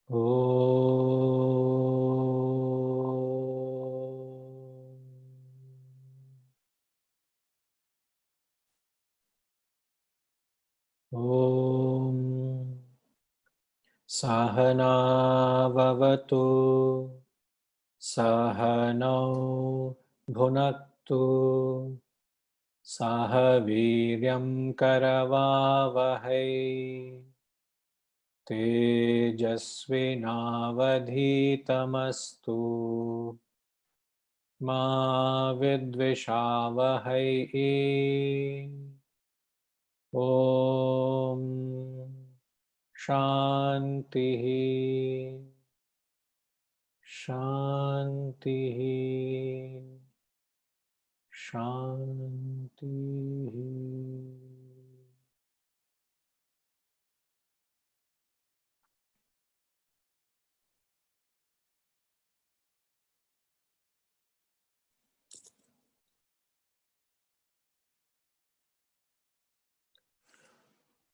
Om Sahana Vavatu Sahano Bhunaktu Sahaviryam Karavavahai Tejasvinavadhitamastu Ma Vidvishavahai. Om Shanti Shanti Shanti.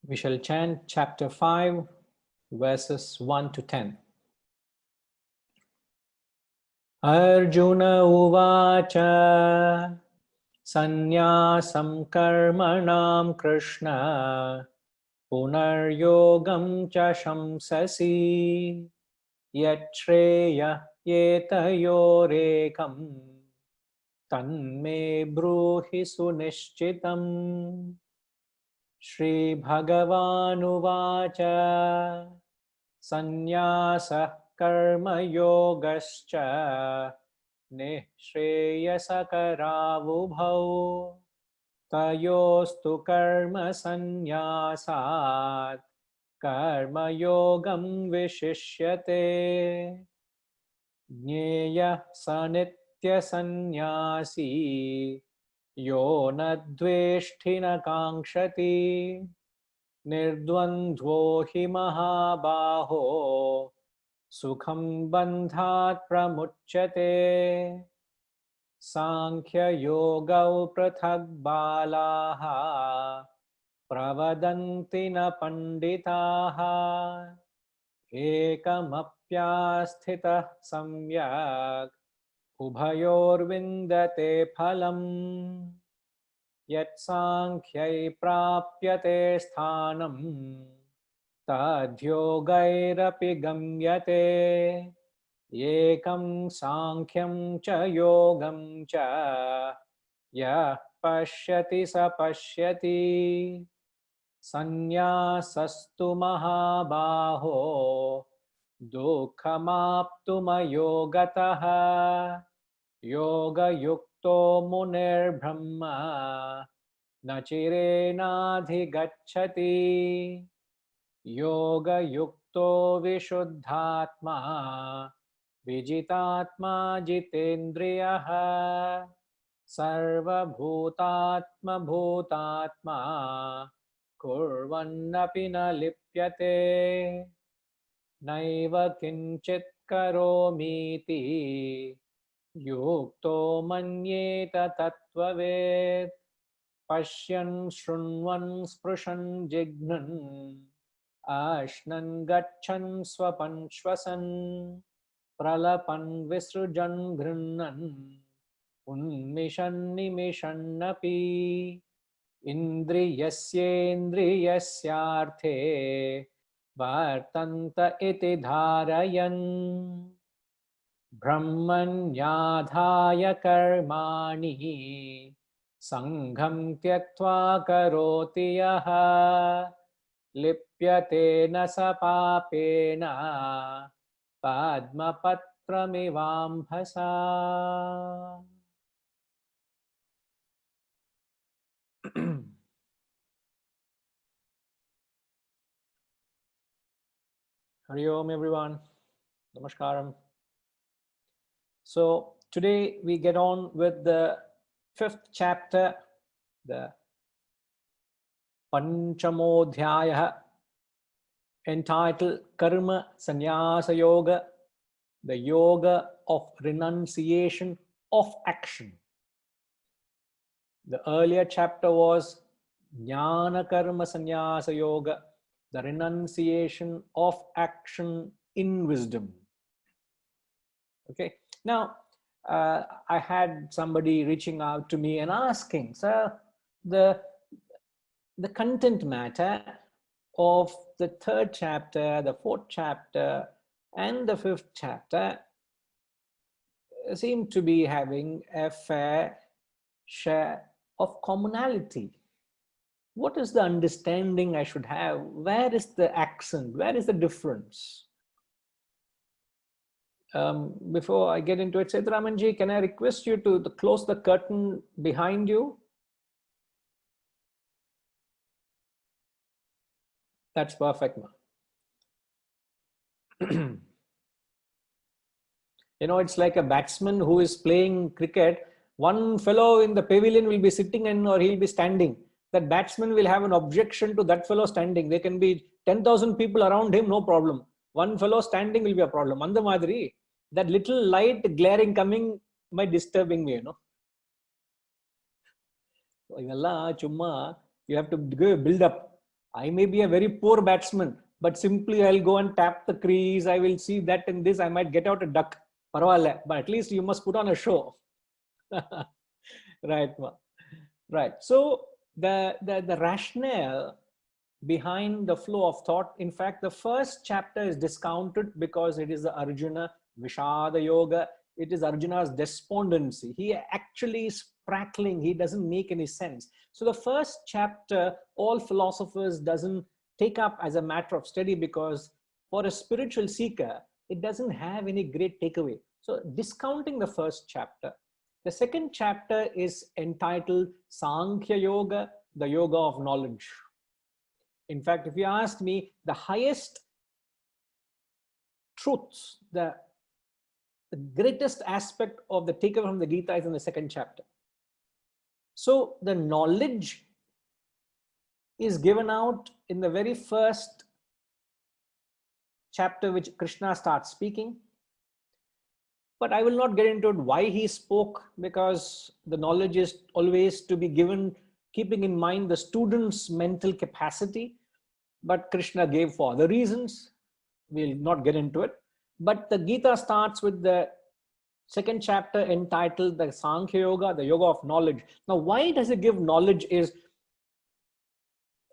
We shall chant chapter 5, verses 1 to 10. Arjuna Uvacha Sannyasam Karmanam Krishna Punaryogam Cha Shamsasi Yatreya Yetayorekam Tanme Bruhi Sunishchitam. Shri Bhagavanuvacha Sannyasa Karma Yogascha Nishreyasakaravubhau Tayostu Karma Sannyasat Karma Yogam Vishishyate Jneyah Sanitya Sannyasi Yo Nadveshthi na Kankshati Nirdvandvo hi mahabaho Sukham bandhat pramuchyate Sankhya yogau prathak balaha Pravadanti na panditaha Ekamapyasthitah samyak Ubhayorvindate phalam Yat Sankhyai prapyate sthanam Tadyogairapi gamyate Ekam Sankhyam cha yogam cha Yah pashyati sa pashyati Sannyaasastu mahabaho Dukhamaptumayogataha Yoga yukto munir brahma Nachirenadhigacchati Yoga yukto vishuddhatma Vijitatma jitendriyaha Sarva bhutatma bhutatma Kurvannapi na lipyate Naiva kinchit karomiti Yukto manyeta tattvaved Pashyan shrunvan sprushan jignan Ashnan gachan swapan shvasan Pralapan visrujan ghrunnan Unmishan nimishannapi Indriyasyendriyasyarthe Vartanta iti dharayan Brahmanyadhaya karmani Sangham tyaktva karoti yaha Lipyate na sa papena Padmapatramivambhasa. Hari Om everyone. Namaskaram. So today we get on with the 5th chapter, the Panchamodhyaya, entitled Karma Sannyasa Yoga, the yoga of renunciation of action. The earlier chapter was Jnana Karma Sannyasa Yoga, the renunciation of action in wisdom. Okay. Now, I had somebody reaching out to me and asking, sir, the content matter of the 3rd chapter, the 4th chapter, and the 5th chapter seem to be having a fair share of commonality. What is the understanding I should have? Where is the accent? Where is the difference? Before I get into it, Sethuramanji, can I request you to close the curtain behind you? That's perfect, ma. You know, it's like a batsman who is playing cricket. One fellow in the pavilion will be sitting or he'll be standing. That batsman will have an objection to that fellow standing. There can be 10,000 people around him, no problem. One fellow standing will be a problem. And the madri, that little light glaring coming might disturbing me, you know. You have to build up. I may be a very poor batsman, but simply I'll go and tap the crease. I will see that in this, I might get out a duck. But at least you must put on a show. Right, ma. Right. So the rationale behind the flow of thought, in fact, the first chapter is discounted because it is the Arjuna Vishada Yoga. It is Arjuna's despondency. He actually is prattling. He doesn't make any sense. So the first chapter, all philosophers doesn't take up as a matter of study because for a spiritual seeker, it doesn't have any great takeaway. So discounting the first chapter. The second chapter is entitled Sankhya Yoga, the yoga of knowledge. In fact, if you ask me, the highest truths, the greatest aspect of the takeaway from the Gita is in the second chapter. So the knowledge is given out in the very first chapter, which Krishna starts speaking. But I will not get into it why he spoke, because the knowledge is always to be given keeping in mind the student's mental capacity. But Krishna gave for other reasons. We'll not get into it. But the Gita starts with the second chapter entitled the Sankhya Yoga, the yoga of knowledge. Now, why does it give knowledge is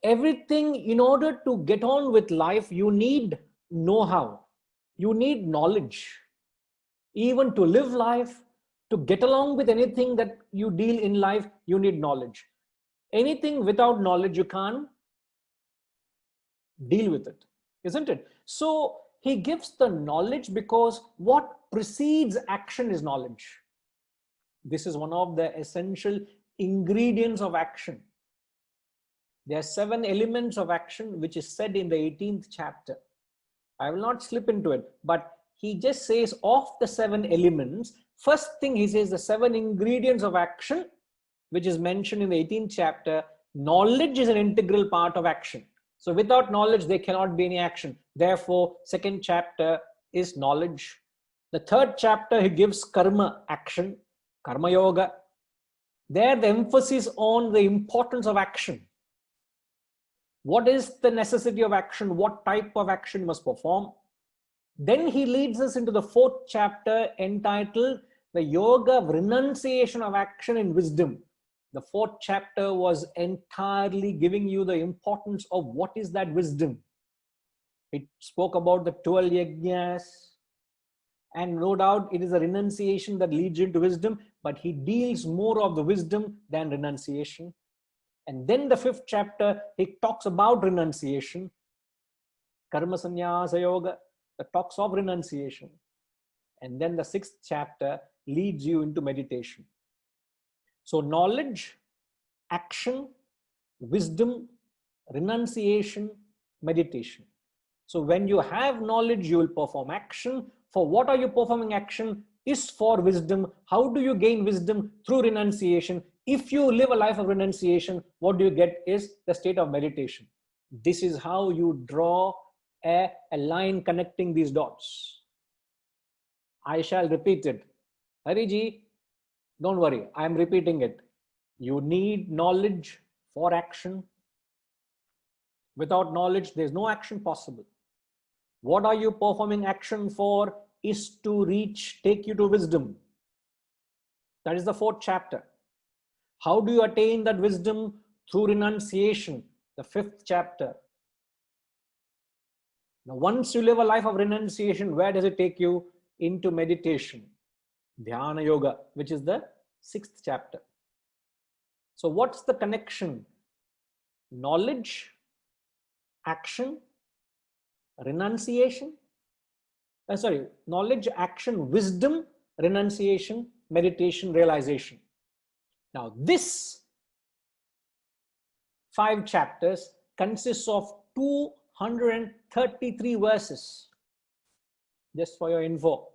everything in order to get on with life, you need know-how. You need knowledge. Even to live life, to get along with anything that you deal in life, you need knowledge. Anything without knowledge, you can't deal with it, isn't it? So he gives the knowledge because what precedes action is knowledge. This is one of the essential ingredients of action. There are 7 elements of action, which is said in the 18th chapter. I will not slip into it, but he just says of the 7 elements, first thing he says the 7 ingredients of action, which is mentioned in the 18th chapter. Knowledge is an integral part of action. So without knowledge, there cannot be any action. Therefore, second chapter is knowledge. The 3rd chapter, he gives karma, action, karma yoga. There, the emphasis on the importance of action. What is the necessity of action? What type of action you must perform? Then he leads us into the 4th chapter entitled the yoga of renunciation of action in wisdom. The 4th chapter was entirely giving you the importance of what is that wisdom. It spoke about the 12 yajnas, and no doubt it is a renunciation that leads into wisdom, but he deals more of the wisdom than renunciation. And then the 5th chapter, he talks about renunciation, karma sannyasa yoga, the talks of renunciation. And then the 6th chapter leads you into meditation. So knowledge, action, wisdom, renunciation, meditation. So when you have knowledge, you will perform action. For what are you performing action? Is for wisdom. How do you gain wisdom? Through renunciation. If you live a life of renunciation, what do you get is the state of meditation. This is how you draw a line connecting these dots. I shall repeat it. Hariji, don't worry, I am repeating it. You need knowledge for action. Without knowledge, there is no action possible. What are you performing action for? Is to take you to wisdom. That is the fourth chapter. How do you attain that wisdom? Through renunciation, the fifth chapter. Now, once you live a life of renunciation, where does it take you? Into meditation, Dhyana Yoga, which is the sixth chapter. So what's the connection? Knowledge, action, renunciation. Knowledge, action, wisdom, renunciation, meditation, realization. Now, this 5 chapters consists of 233 verses. Just for your info,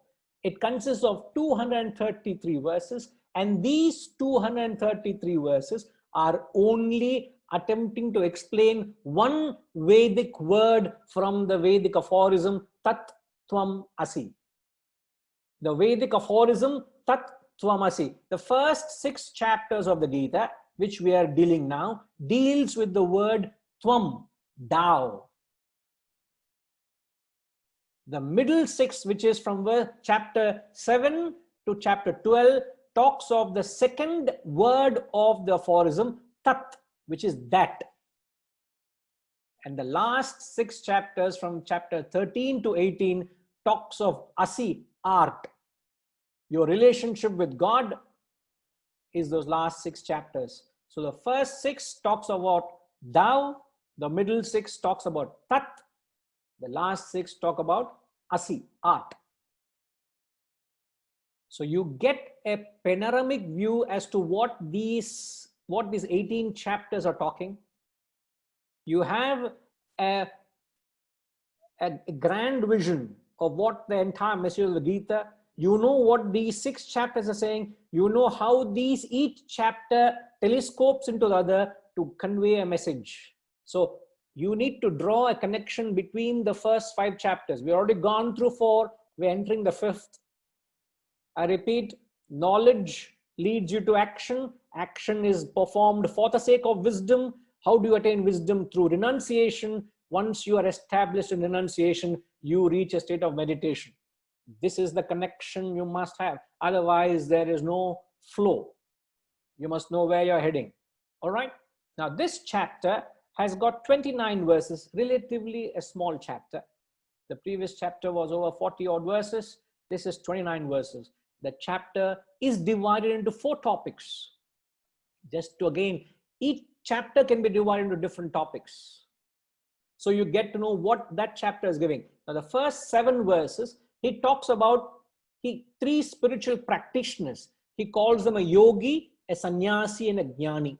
it consists of 233 verses, and these 233 verses are only attempting to explain one Vedic word from the Vedic aphorism Tat Tvam Asi. The Vedic aphorism Tat Tvam Asi. The first 6 chapters of the Gita, which we are dealing now, deals with the word Tvam, thou. The middle 6, which is from chapter 7 to chapter 12, talks of the second word of the aphorism, tat, which is that. And the last 6 chapters from chapter 13 to 18 talks of asi, art. Your relationship with God is those last 6 chapters. So the first 6 talks about thou, the middle 6 talks about tat, the last 6 talk about asi, art. So you get a panoramic view as to what these 18 chapters are talking. You have a grand vision of what the entire message of the Gita. You know what these 6 chapters are saying. You know how each chapter telescopes into the other to convey a message. So you need to draw a connection between the first 5 chapters. We've already gone through 4. We're entering the 5th. I repeat, knowledge leads you to action. Action is performed for the sake of wisdom. How do you attain wisdom? Through renunciation. Once you are established in renunciation, you reach a state of meditation. This is the connection you must have. Otherwise, there is no flow. You must know where you're heading. All right. Now, this chapter has got 29 verses, relatively a small chapter. The previous chapter was over 40 odd verses. This is 29 verses. The chapter is divided into 4 topics. Just to again, each chapter can be divided into different topics. So you get to know what that chapter is giving. Now, the first 7 verses, he talks about 3 spiritual practitioners. He calls them a yogi, a sannyasi, and a jnani.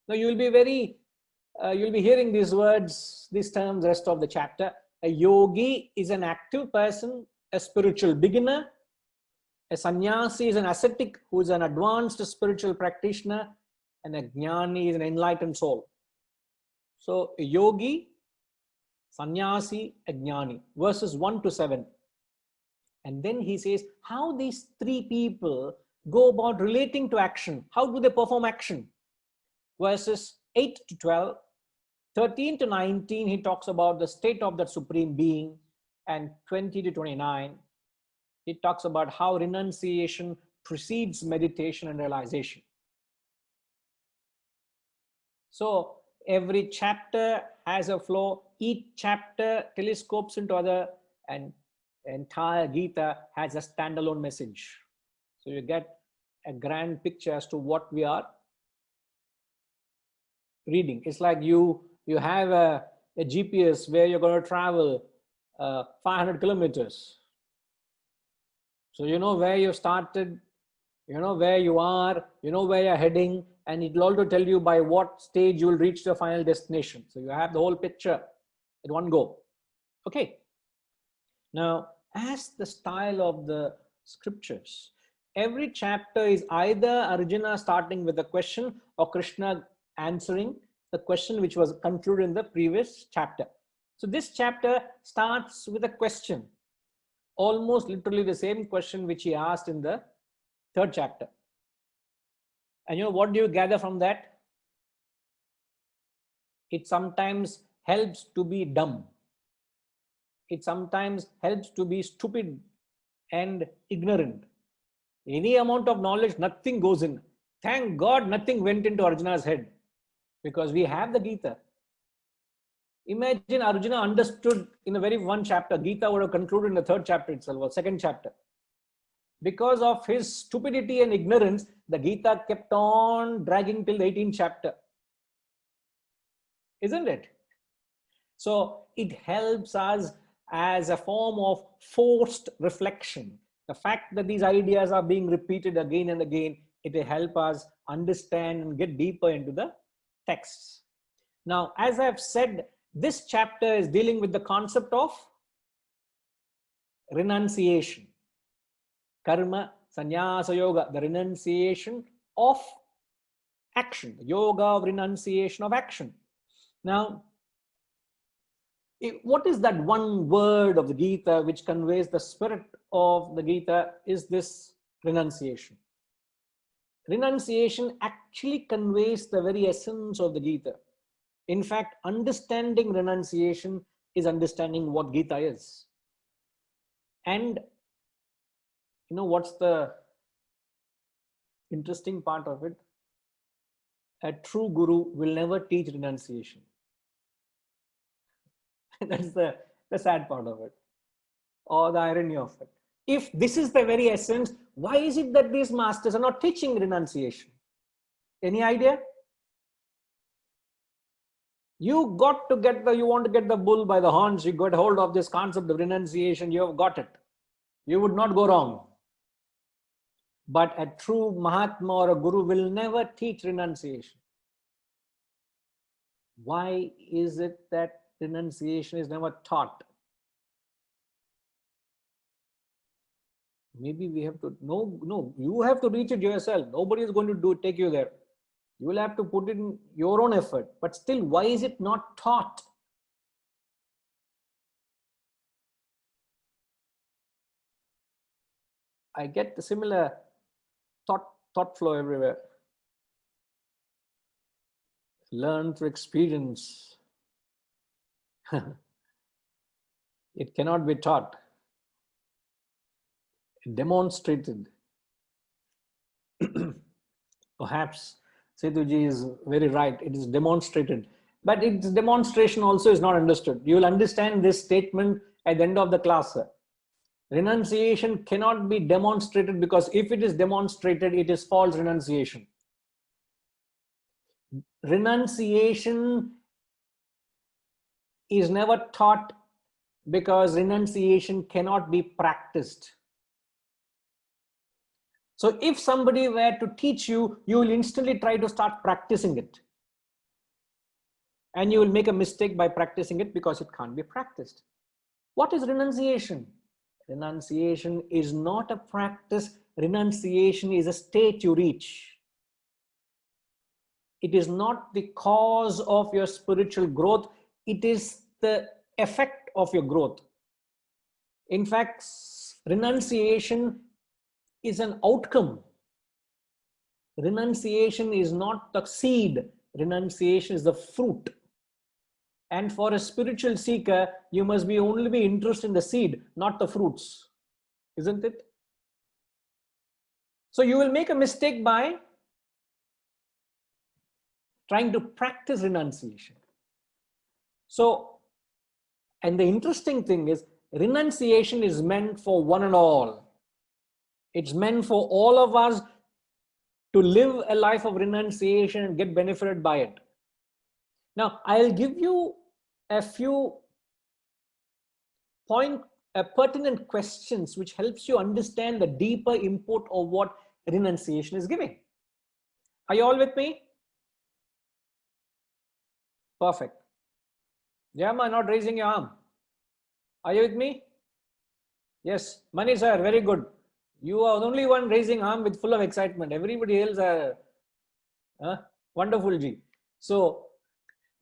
Now, you'll be hearing these words, these terms, rest of the chapter. A yogi is an active person, a spiritual beginner. A sannyasi is an ascetic who is an advanced spiritual practitioner, and a jnani is an enlightened soul. So, a yogi, sannyasi, a jnani, verses 1 to 7. And then he says how these 3 people go about relating to action. How do they perform action? Verses 8 to 12, 13 to 19, he talks about the state of that supreme being, and 20 to 29, he talks about how renunciation precedes meditation and realization. So every chapter has a flow. Each chapter telescopes into other, and the entire Gita has a standalone message. So you get a grand picture as to what we are reading. It's like you have a GPS where you're going to travel 500 kilometers. So you know where you started, you know where you are, you know where you're heading, and it will also tell you by what stage you will reach the final destination. So you have the whole picture at one go. Okay. Now, as the style of the scriptures, every chapter is either Arjuna starting with a question or Krishna answering the question which was concluded in the previous chapter. So this chapter starts with a question, almost literally the same question which he asked in the 3rd chapter. And you know what do you gather from that? It sometimes helps to be dumb. it sometimes helps to be stupid and ignorant. Any amount of knowledge, nothing goes in. Thank God nothing went into Arjuna's head, because we have the Gita. Imagine Arjuna understood in a very one chapter. Gita would have concluded in the third chapter itself, or second chapter. Because of his stupidity and ignorance, the Gita kept on dragging till the 18th chapter. Isn't it? So it helps us as a form of forced reflection. The fact that these ideas are being repeated again and again, it will help us understand and get deeper into the texts. Now, as I've said, this chapter is dealing with the concept of renunciation. Karma, sannyasa yoga, the renunciation of action, the yoga of renunciation of action. Now, what is that one word of the Gita which conveys the spirit of the Gita? Is this renunciation. Renunciation actually conveys the very essence of the Gita. In fact, understanding renunciation is understanding what Gita is. And you know what's the interesting part of it? A true guru will never teach renunciation. That's the sad part of it, or the irony of it. If this is the very essence, why is it that these masters are not teaching renunciation? Any idea? You want to get the bull by the horns, you got hold of this concept of renunciation, you have got it. You would not go wrong. But a true Mahatma or a Guru will never teach renunciation. Why is it that renunciation is never taught? Maybe we have to, no, you have to reach it yourself. Nobody is going to take you there. You will have to put in your own effort. But still, why is it not taught? I get the similar thought flow everywhere. Learn through experience. It cannot be taught. Demonstrated. Perhaps Sethuji is very right. It is demonstrated. But its demonstration also is not understood. You will understand this statement at the end of the class. Renunciation cannot be demonstrated, because if it is demonstrated, it is false renunciation. Renunciation is never taught because renunciation cannot be practiced. So if somebody were to teach you, you will instantly try to start practicing it. And you will make a mistake by practicing it because it can't be practiced. What is renunciation? Renunciation is not a practice. Renunciation is a state you reach. It is not the cause of your spiritual growth. It is the effect of your growth. In fact, renunciation is an outcome. Renunciation is not the seed. Renunciation is the fruit. And for a spiritual seeker, you must only be interested in the seed, not the fruits. Isn't it? So you will make a mistake by trying to practice renunciation. So, and the interesting thing is, renunciation is meant for one and all. It's meant for all of us to live a life of renunciation and get benefited by it. Now, I'll give you a few pertinent questions which helps you understand the deeper import of what renunciation is giving. Are you all with me? Perfect. Jayama, not raising your arm. Are you with me? Yes. Mani sir, very good. You are the only one raising arm with full of excitement. Everybody else are wonderful, Ji. So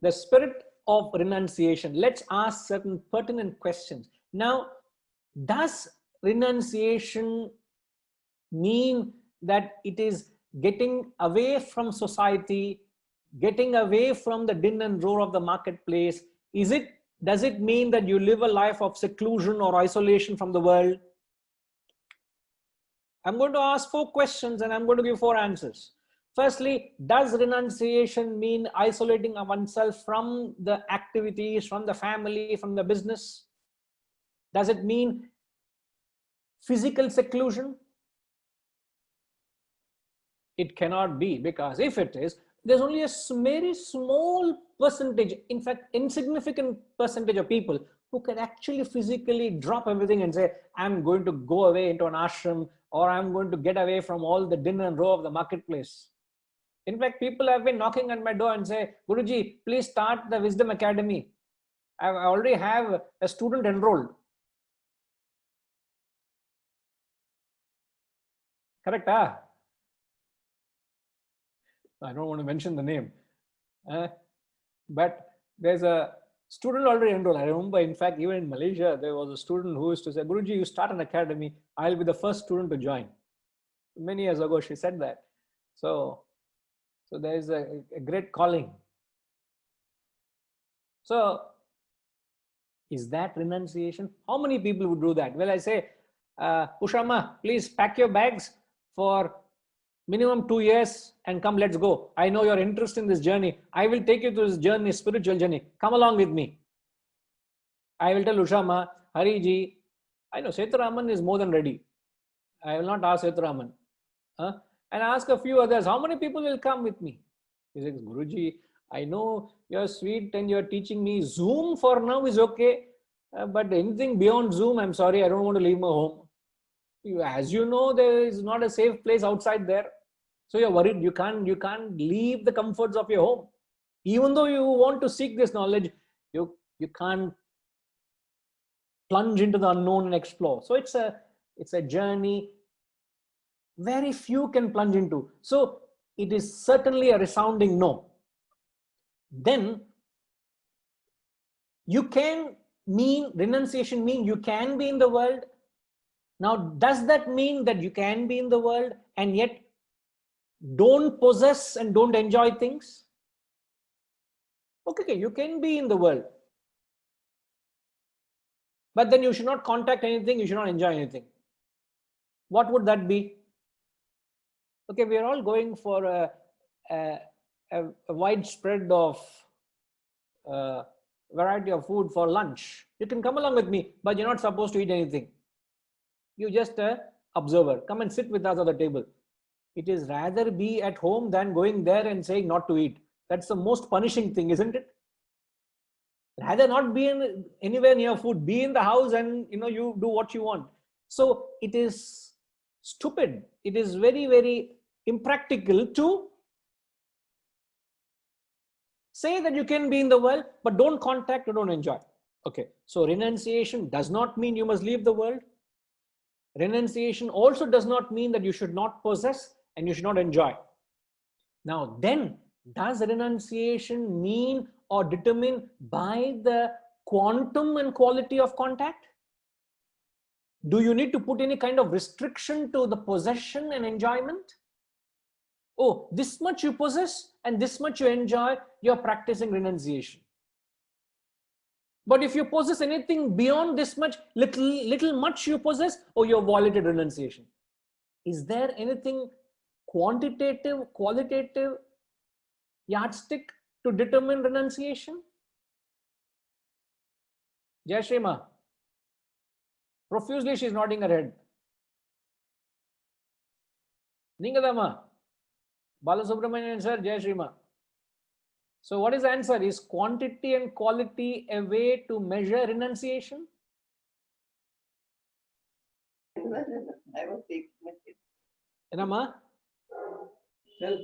the spirit of renunciation. Let's ask certain pertinent questions. Now, does renunciation mean that it is getting away from society, getting away from the din and roar of the marketplace? Is it Does it mean that you live a life of seclusion or isolation from the world? I'm going to ask 4 questions and I'm going to give 4 answers. Firstly, does renunciation mean isolating oneself from the activities, from the family, from the business? Does it mean physical seclusion? It cannot be, because if it is, there's only a very small percentage, in fact, insignificant percentage of people who can actually physically drop everything and say, I'm going to go away into an ashram, or I'm going to get away from all the din and row of the marketplace. In fact, people have been knocking on my door and say, Guruji, please start the Wisdom Academy. I already have a student enrolled. Correct, huh? I don't want to mention the name. But there's a student already enrolled. I remember, in fact, even in Malaysia, there was a student who used to say, Guruji, you start an academy, I'll be the first student to join. Many years ago, she said that. So there is a great calling. So is that renunciation? How many people would do that? Well, I say, Ushama, please pack your bags for minimum 2 years and come, let's go. I know your interest in this journey. I will take you to this journey, spiritual journey. Come along with me. I will tell Ushama, Hariji, I know Seturaman is more than ready. I will not ask Seturaman. And ask a few others, how many people will come with me? He says, Guruji, I know you're sweet and you're teaching me. Zoom for now is okay. But anything beyond Zoom, I'm sorry, I don't want to leave my home. As you know, there is not a safe place outside there. So you're worried you can't leave the comforts of your home. Even though you want to seek this knowledge, you can't plunge into the unknown and explore. So it's a journey very few can plunge into. So it is certainly a resounding no. Then you can mean, renunciation mean you can be in the world. Now, does that mean that you can be in the world and yet don't possess and don't enjoy things? Okay, you can be in the world. But then you should not contact anything, you should not enjoy anything. What would that be? Okay, we are all going for a wide spread of variety of food for lunch. You can come along with me, but you're not supposed to eat anything. You just observer. Come and sit with us at the table. It is rather be at home than going there and saying not to eat. That's the most punishing thing, isn't it? Rather not be anywhere near food. Be in the house and you do what you want. So it is stupid. It is very, very impractical to say that you can be in the world, but don't contact or don't enjoy. Okay, so renunciation does not mean you must leave the world. Renunciation also does not mean that you should not possess and you should not enjoy. Now then, does renunciation mean or determine by the quantum and quality of contact? Do you need to put any kind of restriction to the possession and enjoyment? Oh, this much you possess and this much you enjoy, you're practicing renunciation. But if you possess anything beyond this much, little much you possess, oh, you've violated renunciation. Is there anything quantitative, qualitative yardstick to determine renunciation? Jai Shri Ma. Profusely she's nodding her head. Ningadama. Balasubramanian sir, Jai Shri Ma. So what is the answer? Is quantity and quality a way to measure renunciation? I will take it. Enama? Well.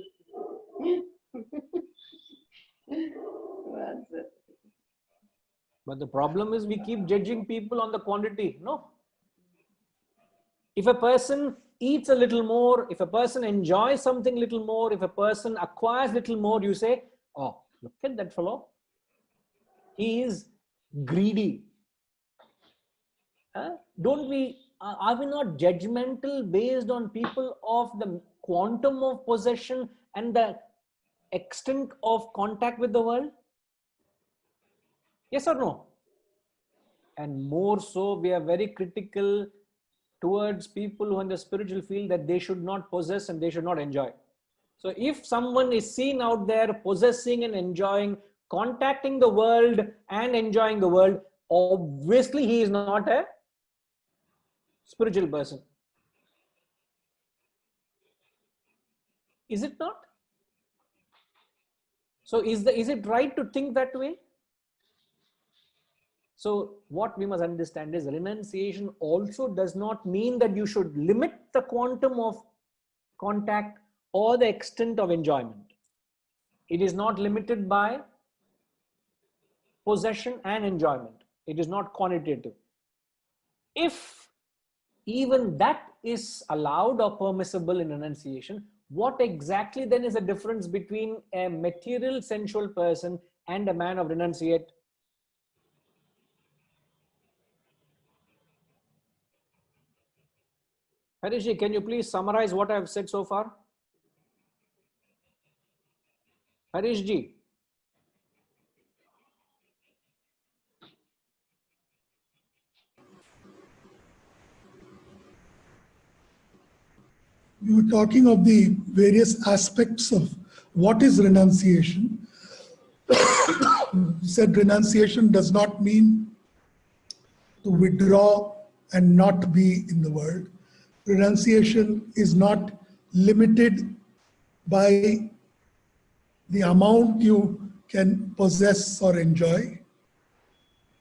But the problem is we keep judging people on the quantity. No. If a person eats a little more, if a person enjoys something little more, if a person acquires little more, you say, oh, look at that fellow. He is greedy. Don't we, are we not judgmental based on people of the quantum of possession and the extent of contact with the world? Yes or no? And more so, we are very critical towards people who are in the spiritual field that they should not possess and they should not enjoy. So if someone is seen out there possessing and enjoying, contacting the world and enjoying the world, obviously he is not a spiritual person. Is it not? So is it right to think that way? So what we must understand is renunciation also does not mean that you should limit the quantum of contact or the extent of enjoyment. It is not limited by possession and enjoyment. It is not quantitative. If even that is allowed or permissible in renunciation, what exactly then is the difference between a material sensual person and a man of renunciate? Harishji, can you please summarize what I have said so far? Harishji. We were talking of the various aspects of what is renunciation. You said renunciation does not mean to withdraw and not be in the world. Renunciation is not limited by the amount you can possess or enjoy.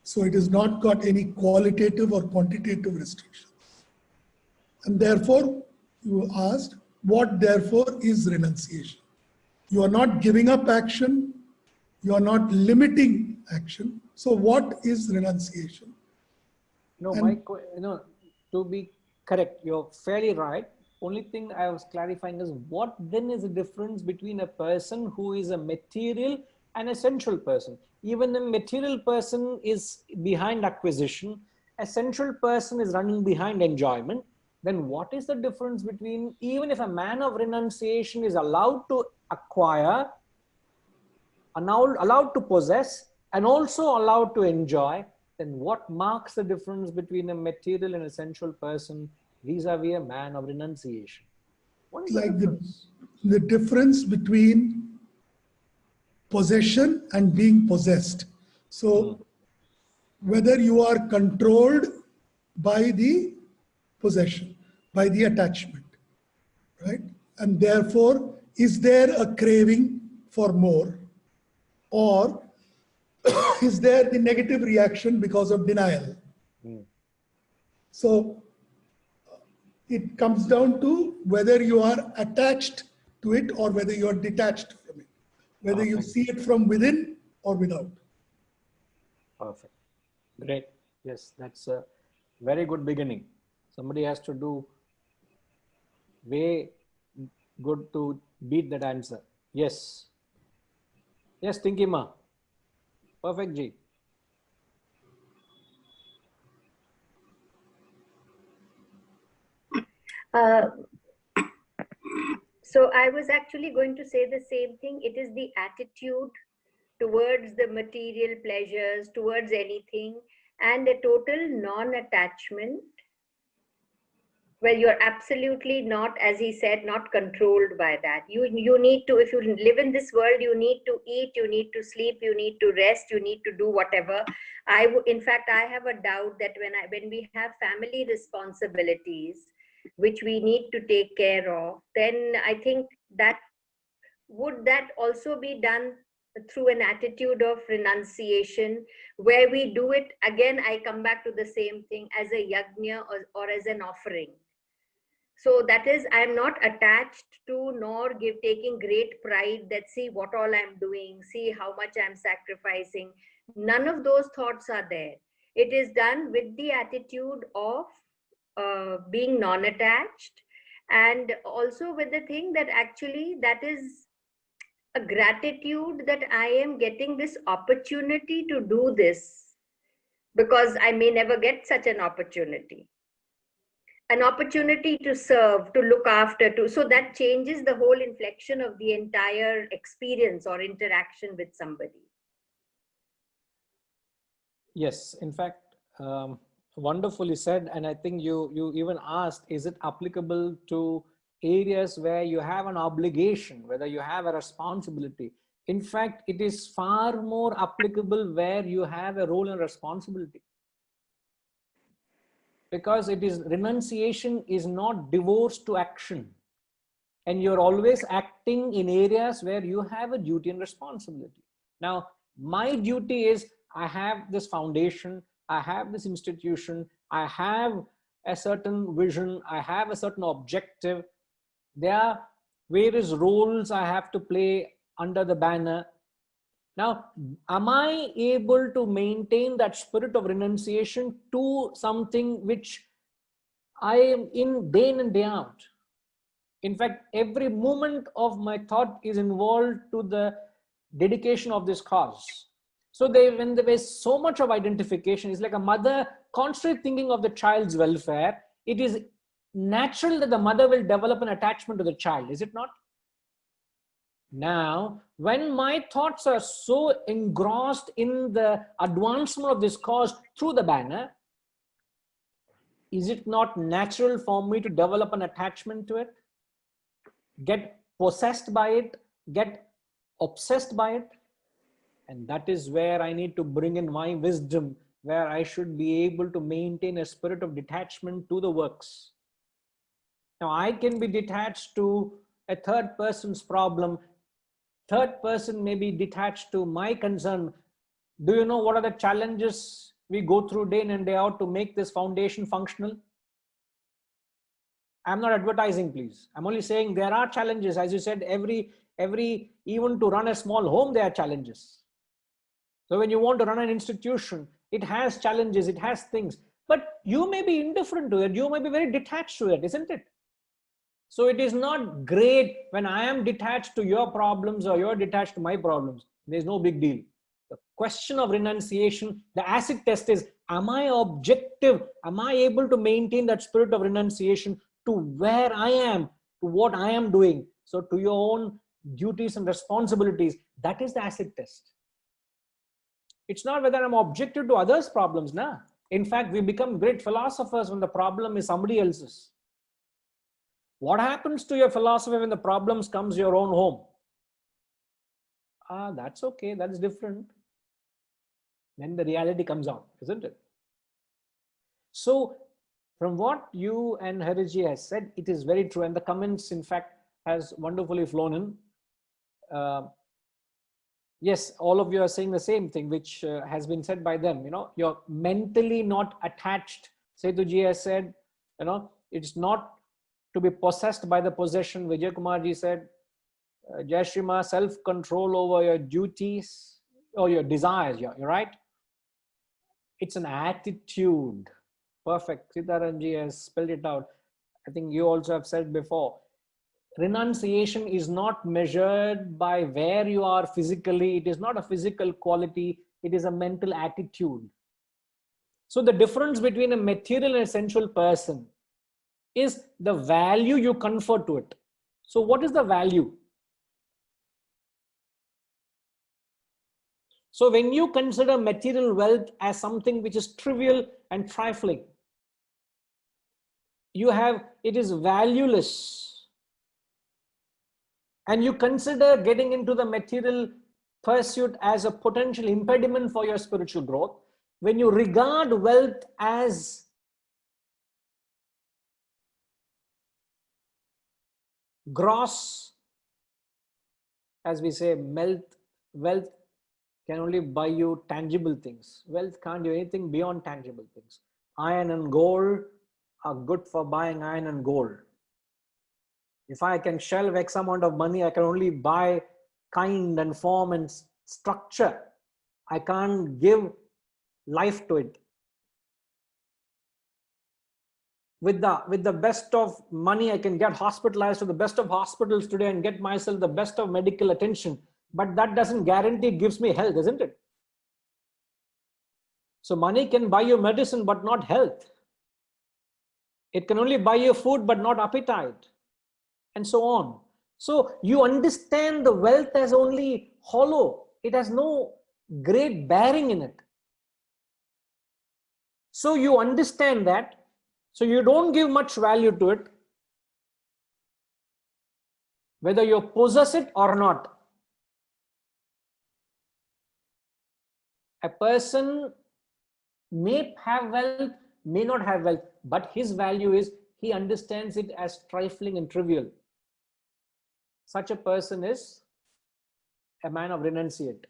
So it has not got any qualitative or quantitative restrictions. And therefore, you asked, what therefore is renunciation? You are not giving up action, you are not limiting action. So what is renunciation? No, And to be correct, you're fairly right. Only thing I was clarifying is what then is the difference between a person who is a material and a sensual person? Even a material person is behind acquisition, a sensual person is running behind enjoyment. Then what is the difference between, even if a man of renunciation is allowed to acquire, allowed to possess, and also allowed to enjoy, then what marks the difference between a material and a sensual person vis-a-vis a man of renunciation? What is the like difference? the difference between possession and being possessed. So whether you are controlled by the possession, by the attachment, right? And therefore, is there a craving for more, or is there the negative reaction because of denial? So it comes down to whether you are attached to it or whether you are detached from it, whether you see it from within or without. Perfect. Great. Yes, that's a very good beginning. Somebody has to do way good to beat that answer. Yes. Yes, Tinkima. Perfect, G. So I was actually going to say the same thing. It is the attitude towards the material pleasures, towards anything, and a total non-attachment. Well, you're absolutely not, as he said, not controlled by that. You need to, if you live in this world, you need to eat, you need to sleep, you need to rest, you need to do whatever. In fact, I have a doubt that when we have family responsibilities, which we need to take care of, then I think that would that also be done through an attitude of renunciation, where we do it again. I come back to the same thing, as a yajna or as an offering. So that is, I'm not attached to nor taking great pride that see what all I'm doing, see how much I'm sacrificing. None of those thoughts are there. It is done with the attitude of being non-attached, and also with the thing that actually that is a gratitude that I am getting this opportunity to do this, because I may never get such an opportunity. An opportunity to serve, to look after, so that changes the whole inflection of the entire experience or interaction with somebody. Yes, in fact, Wonderfully said. And I think you even asked, is it applicable to areas where you have an obligation, whether you have a responsibility? In fact, it is far more applicable where you have a role and responsibility. Because it is, renunciation is not divorced to action. And you're always acting in areas where you have a duty and responsibility. Now, my duty is, I have this foundation, I have this institution, I have a certain vision, I have a certain objective. There are various roles I have to play under the banner. Now, am I able to maintain that spirit of renunciation to something which I am in day in and day out? In fact, every moment of my thought is involved to the dedication of this cause. So when there is so much of identification, it's like a mother constantly thinking of the child's welfare. It is natural that the mother will develop an attachment to the child, is it not? Now, when my thoughts are so engrossed in the advancement of this cause through the banner, is it not natural for me to develop an attachment to it? Get possessed by it, get obsessed by it? And that is where I need to bring in my wisdom, where I should be able to maintain a spirit of detachment to the works. Now, I can be detached to a third person's problem. Third person may be detached to my concern. Do you know what are the challenges we go through day in and day out to make this foundation functional? I'm not advertising, please. I'm only saying there are challenges. As you said, every even to run a small home, there are challenges. So when you want to run an institution, it has challenges, it has things, but you may be indifferent to it. You may be very detached to it, isn't it? So it is not great when I am detached to your problems or you're detached to my problems. There's no big deal. The question of renunciation, the acid test is, am I objective? Am I able to maintain that spirit of renunciation to where I am, to what I am doing? So to your own duties and responsibilities, that is the acid test. It's not whether I'm objective to others' problems now. In fact, we become great philosophers when the problem is somebody else's. What happens to your philosophy when the problems comes your own home? That's okay, that's different. Then the reality comes out, isn't it? So from what you and Hariji has said, it is very true. And the comments, in fact, has wonderfully flown in. Yes, all of you are saying the same thing, which has been said by them. You know, you're mentally not attached. Setuji has said, you know, it's not to be possessed by the possession. Vijay Kumarji said, Jayashrima, self-control over your duties or your desires. You're right. It's an attitude. Perfect. Sitaranji has spelled it out. I think you also have said before. Renunciation is not measured by where you are physically. It is not a physical quality. It is a mental attitude. So the difference between a material and a sensual person is the value you confer to it. So what is the value? So when you consider material wealth as something which is trivial and trifling, it is valueless. And you consider getting into the material pursuit as a potential impediment for your spiritual growth. When you regard wealth as gross, as we say, wealth can only buy you tangible things. Wealth can't do anything beyond tangible things. Iron and gold are good for buying iron and gold. If I can shelve X amount of money, I can only buy kind and form and structure. I can't give life to it. With the best of money, I can get hospitalized to the best of hospitals today and get myself the best of medical attention. But that doesn't guarantee it gives me health, isn't it? So money can buy you medicine, but not health. It can only buy you food, but not appetite. And so on. So you understand the wealth as only hollow. It has no great bearing in it. So you understand that. So you don't give much value to it, whether you possess it or not. A person may have wealth, may not have wealth, but his value is he understands it as trifling and trivial. Such a person is a man of renunciate.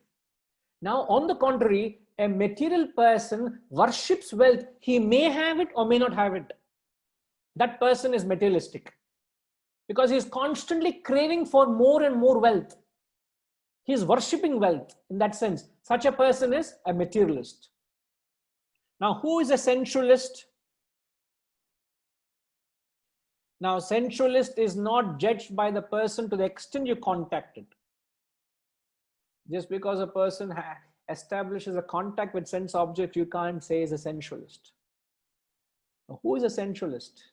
Now, on the contrary, a material person worships wealth. He may have it or may not have it. That person is materialistic because he is constantly craving for more and more wealth. He is worshipping wealth in that sense. Such a person is a materialist. Now, who is a sensualist? Now, sensualist is not judged by the person to the extent you contact it. Just because a person establishes a contact with sense object, you can't say is a sensualist. Now, who is a sensualist?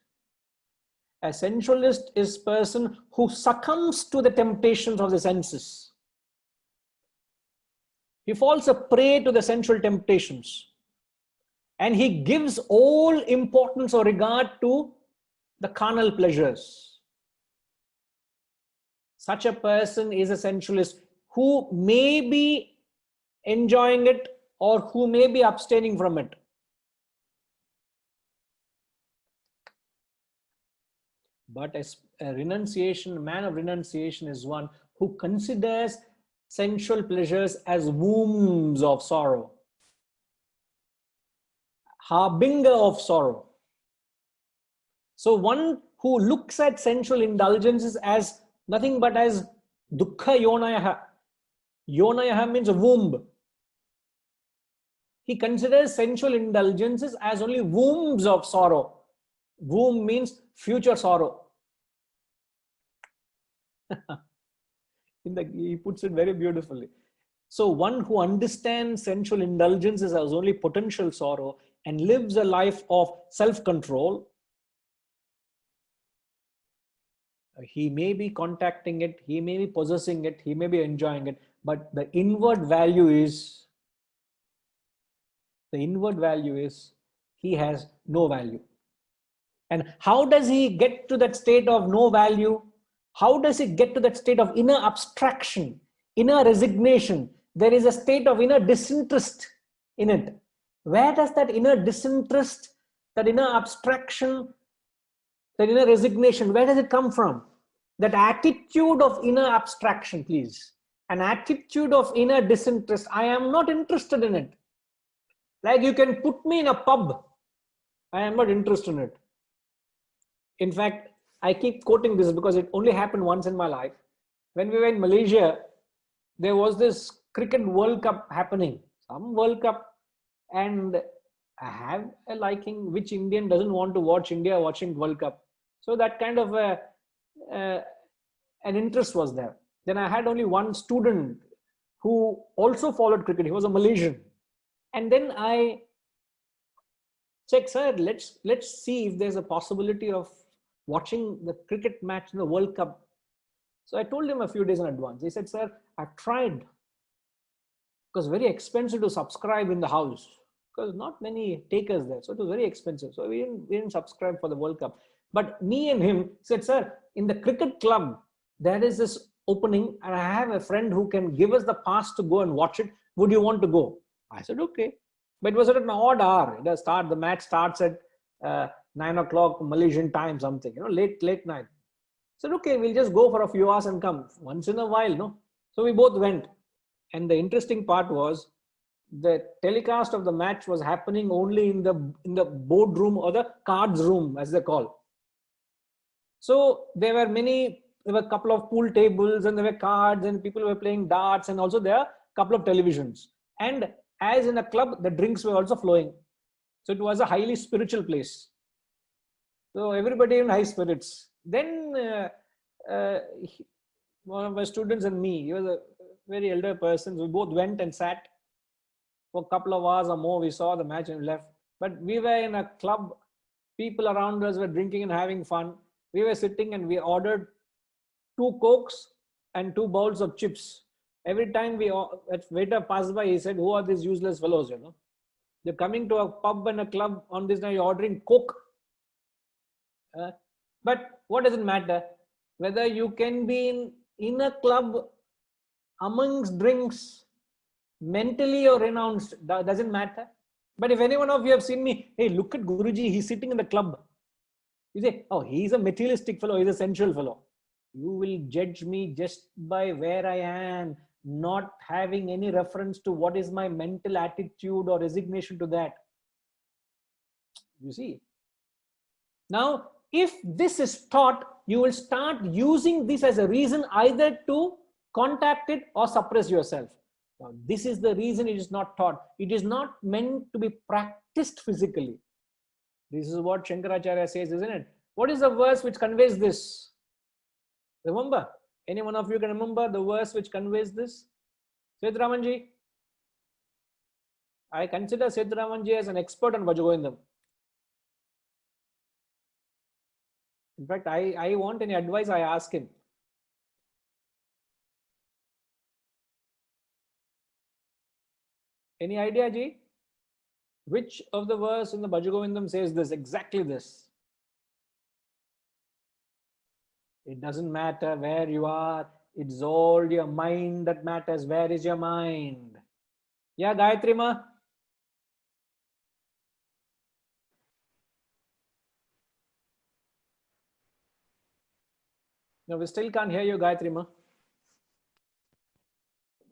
A sensualist is a person who succumbs to the temptations of the senses. He falls a prey to the sensual temptations. And he gives all importance or regard to the carnal pleasures. Such a person is a sensualist who may be enjoying it or who may be abstaining from it. But a man of renunciation is one who considers sensual pleasures as wombs of sorrow, harbinger of sorrow. So one who looks at sensual indulgences as nothing but as dukkha yonayaha. Yonayaha means a womb. He considers sensual indulgences as only wombs of sorrow. Womb means future sorrow. He puts it very beautifully. So one who understands sensual indulgences as only potential sorrow and lives a life of self-control, he may be contacting it, he may be possessing it, he may be enjoying it, but the inward value is he has no value. And how does he get to that state of no value? How does he get to that state of inner abstraction, inner resignation? There is a state of inner disinterest in it. Where does that inner disinterest, that inner abstraction, that inner resignation, where does it come from? That attitude of inner abstraction, please. An attitude of inner disinterest. I am not interested in it. Like you can put me in a pub. I am not interested in it. In fact, I keep quoting this because it only happened once in my life. When we were in Malaysia, there was this cricket World Cup happening, some World Cup, and I have a liking, which Indian doesn't want to watch India watching World Cup. So that kind of an interest was there. Then I had only one student who also followed cricket. He was a Malaysian. And then I checked, sir, let's see if there's a possibility of watching the cricket match in the World Cup. So I told him a few days in advance. He said, sir, I've tried. Because very expensive to subscribe in the house. Because not many takers there. So it was very expensive. So we didn't subscribe for the World Cup. But me and him said, sir, in the cricket club, there is this opening and I have a friend who can give us the pass to go and watch it. Would you want to go? I said, okay. But it was at an odd hour. The match starts at 9 o'clock Malaysian time, something, late night. I said, okay, we'll just go for a few hours and come once in a while, no? So we both went. And the interesting part was the telecast of the match was happening only in the boardroom or the cards room, as they call. So there were a couple of pool tables and there were cards and people were playing darts, and also there are a couple of televisions. And as in a club, the drinks were also flowing. So it was a highly spiritual place. So everybody in high spirits. Then one of my students and me, he was a very elder person. We both went and sat for a couple of hours or more. We saw the match and left. But we were in a club. People around us were drinking and having fun. We were sitting and we ordered 2 Cokes and 2 bowls of chips. Every time waiter passed by, he said, who are these useless fellows, You're coming to a pub and a club on this night, you're ordering Coke. But what does it matter? Whether you can be in a club amongst drinks, mentally or renounced, doesn't matter. But if any one of you have seen me, hey, look at Guruji, he's sitting in the club. You say, oh, he's a materialistic fellow, he's a sensual fellow. You will judge me just by where I am, not having any reference to what is my mental attitude or resignation to that. You see. Now, if this is taught, you will start using this as a reason either to contact it or suppress yourself. Now, this is the reason it is not taught. It is not meant to be practiced physically. This is what Shankaracharya says, isn't it? What is the verse which conveys this? Remember? Any one of you can remember the verse which conveys this? Sethuramanji? I consider Sethuramanji as an expert on Bhajagovindam. In fact, I want any advice, I ask him. Any idea, Ji? Which of the verse in the Bhajagovindam says this, exactly this? It doesn't matter where you are. It's all your mind that matters. Where is your mind? Yeah, Gayatri Ma? No, we still can't hear you, Gayatri Ma.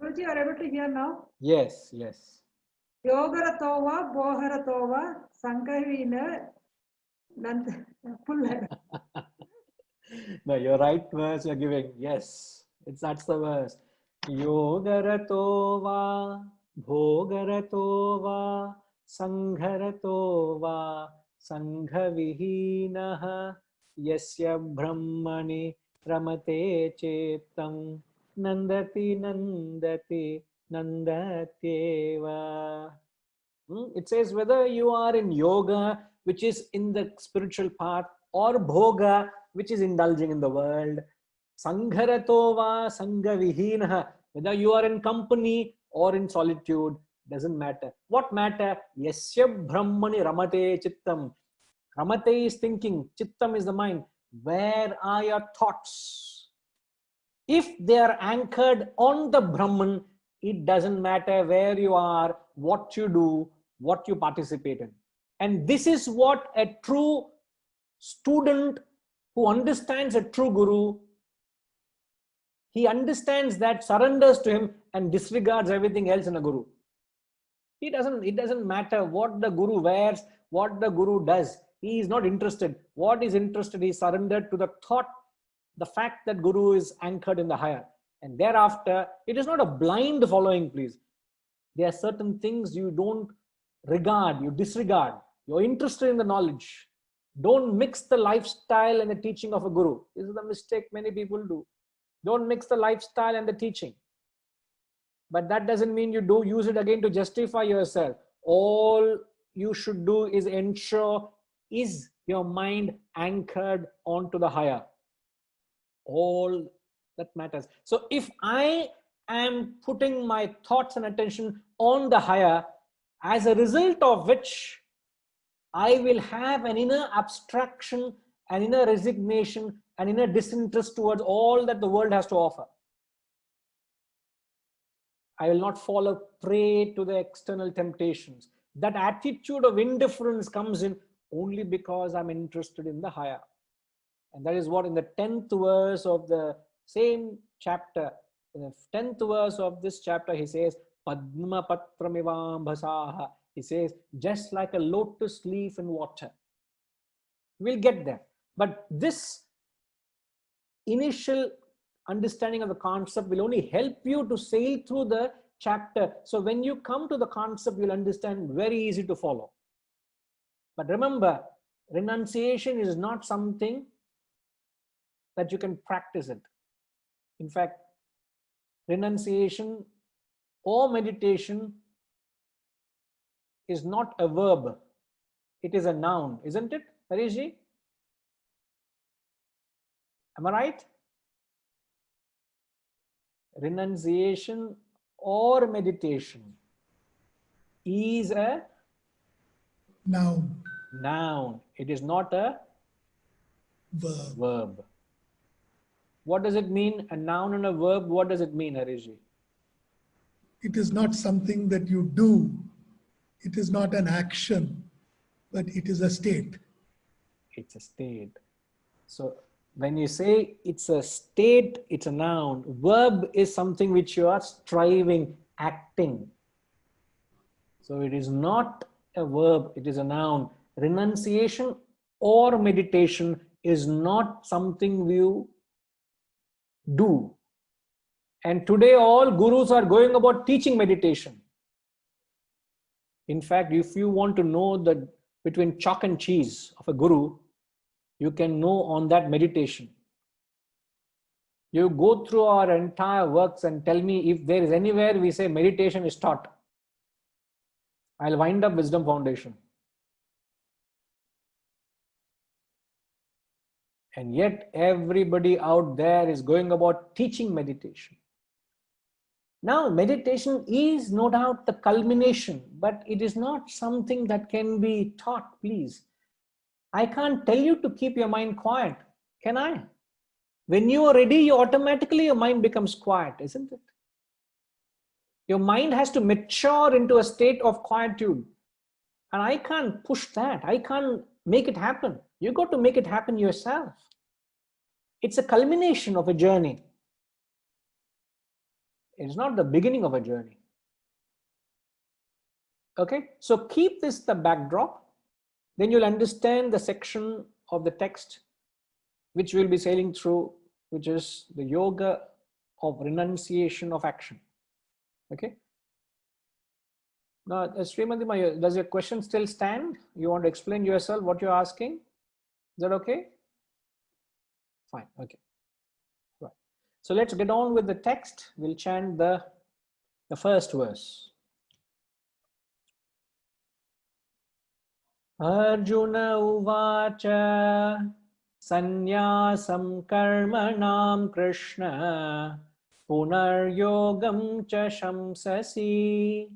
Guruji, you are able to hear now? Yes, yes. Yogaratova, Boharatova, Sankavina, Pulla. No, you're right verse you're giving. Yes, that's the verse. Yogaratova, Bhogaratova, Sangharatova, Sanghavihinaha, Yasya Brahmani Ramate Chetam, Nandati Nandati Nandatyeva. It says whether you are in yoga, which is in the spiritual path, or bhoga, which is indulging in the world, Sangharatova, Sanghavihinaha, whether you are in company or in solitude, doesn't matter. What matter? Yasya Brahmani Ramate Chittam. Ramate is thinking, Chittam is the mind. Where are your thoughts? If they are anchored on the Brahman, it doesn't matter where you are, what you do, what you participate in. And this is what a true student who understands a true guru, he understands that, surrenders to him and disregards everything else in a guru. It doesn't matter what the guru wears, what the guru does. He is not interested. What is interested, he surrendered to the thought, the fact that guru is anchored in the higher. And thereafter, it is not a blind following, please. There are certain things you don't regard, you disregard. You're interested in the knowledge. Don't mix the lifestyle and the teaching of a guru. This is the mistake many people do. Don't mix the lifestyle and the teaching. But that doesn't mean you do use it again to justify yourself. All you should do is ensure, is your mind anchored onto the higher? All that matters. So if I am putting my thoughts and attention on the higher, as a result of which I will have an inner abstraction, an inner resignation, an inner disinterest towards all that the world has to offer. I will not fall a prey to the external temptations. That attitude of indifference comes in only because I'm interested in the higher. And that is what in the 10th verse of the same chapter, in the 10th verse of this chapter, he says, Padma Patramivam Bhasaha. He says, just like a lotus leaf in water. We'll get there. But this initial understanding of the concept will only help you to sail through the chapter. So when you come to the concept, you'll understand, very easy to follow. But remember, renunciation is not something that you can practice it. In fact, renunciation or meditation is not a verb. It is a noun, isn't it, Harishji? Am I right? Renunciation or meditation is a Noun. Noun. It is not a Verb. verb. What does it mean? A noun and a verb, what does it mean, Harishji? It is not something that you do. It is not an action, but it is a state. It's a state. So when you say it's a state, it's a noun. Verb is something which you are striving, acting. So it is not a verb, it is a noun. Renunciation or meditation is not something you do. And today all gurus are going about teaching meditation. In fact, if you want to know the between chalk and cheese of a guru, you can know on that meditation. You go through our entire works and tell me if there is anywhere we say meditation is taught. I'll wind up Wisdom Foundation. And yet everybody out there is going about teaching meditation. Now, meditation is no doubt the culmination, but it is not something that can be taught, please. I can't tell you to keep your mind quiet, can I? When you are ready, automatically your mind becomes quiet, isn't it? Your mind has to mature into a state of quietude. And I can't push that. I can't make it happen. You got to make it happen yourself. It's a culmination of a journey. It's not the beginning of a journey. Okay, so keep this the backdrop. Then you'll understand the section of the text which we'll be sailing through, which is the yoga of renunciation of action. Okay. Now, Srimati, does your question still stand? You want to explain yourself what you're asking? Is that okay? Fine. Okay. Right. So let's get on with the text. We'll chant the first verse. Arjuna uvacha sannyasam karmanam Krishna punaryogam cha shamsasi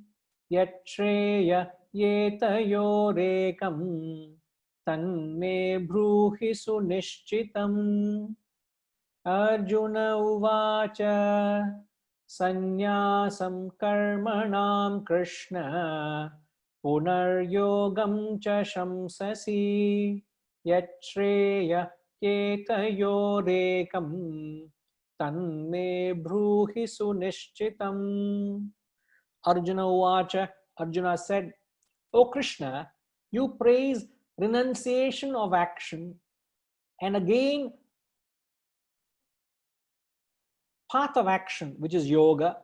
yatshreya yetayorekam tanme bruhi sunishchitam. Arjuna uvacha sannyasam karmanam Krishna punaryogam cha shamsasi yatshreya yetayorekam tanme bruhi sunishchitam. Arjuna uvacha, Arjuna said, O Krishna, you praise renunciation of action and again path of action, which is yoga.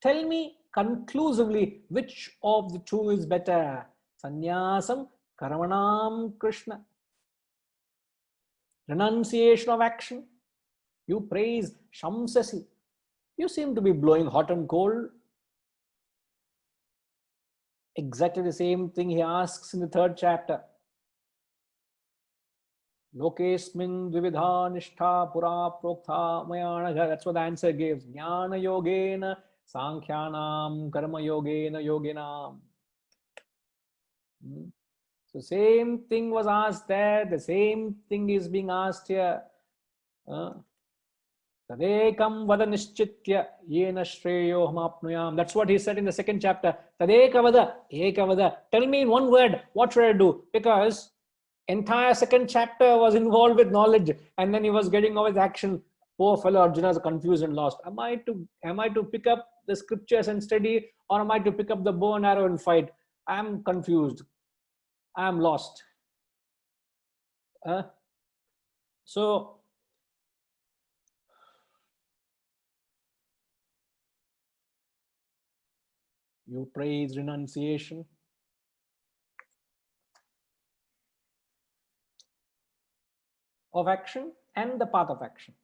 Tell me conclusively which of the two is better. Sannyasam karmanam Krishna. Renunciation of action. You praise shamsasi. You seem to be blowing hot and cold. Exactly the same thing he asks in the 3rd chapter. Lokesmin dvividha nishtha pura proktha mayanaga. That's what the answer gives. Jnana yogena sankhyanam karma yogena yoginam. So same thing was asked there. The same thing is being asked here. Tadekam vada nischitya yena shreyo hamapnuyam. That's what he said in the 2nd chapter. Tadekavada, ekavada. Tell me in one word, what should I do? Because entire 2nd chapter was involved with knowledge, and then he was getting over his action. Poor fellow Arjuna is confused and lost. Am I to pick up the scriptures and study, or am I to pick up the bow and arrow and fight? I am confused. I am lost. So you praise renunciation. Of action and the path of action.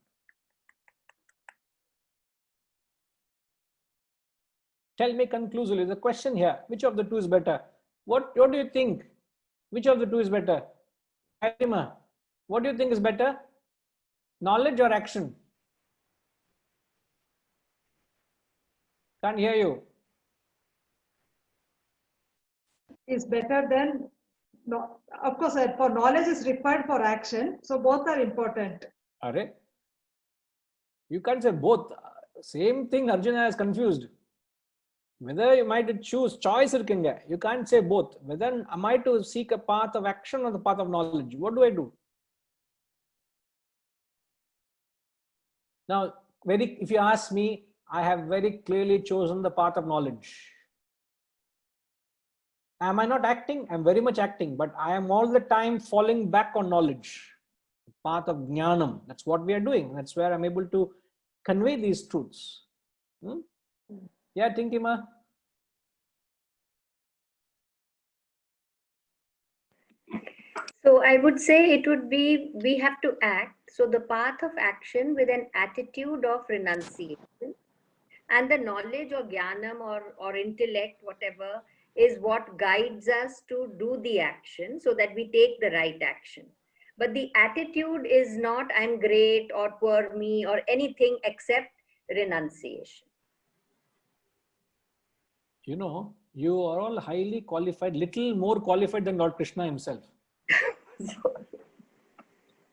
Tell me conclusively, the question here, which of the two is better? What do you think? Which of the two is better? Harima, what do you think is better? Knowledge or action? Can't hear you. Is better than No, of course, for knowledge is required for action. So both are important. Are? You can't say both. Same thing Arjuna is confused. Whether you might choose choice or kinga. You can't say both. Whether am I to seek a path of action or the path of knowledge? What do I do? Now, if you ask me, I have very clearly chosen the path of knowledge. Am I not acting? I'm very much acting, but I am all the time falling back on knowledge. Path of jnanam. That's what we are doing. That's where I'm able to convey these truths. Yeah, Tinkima. So I would say it would be, we have to act. So the path of action with an attitude of renunciation, and the knowledge or jnanam or intellect, whatever, is what guides us to do the action so that we take the right action. But the attitude is not I'm great or poor me or anything except renunciation. You know, you are all highly qualified, little more qualified than Lord Krishna himself.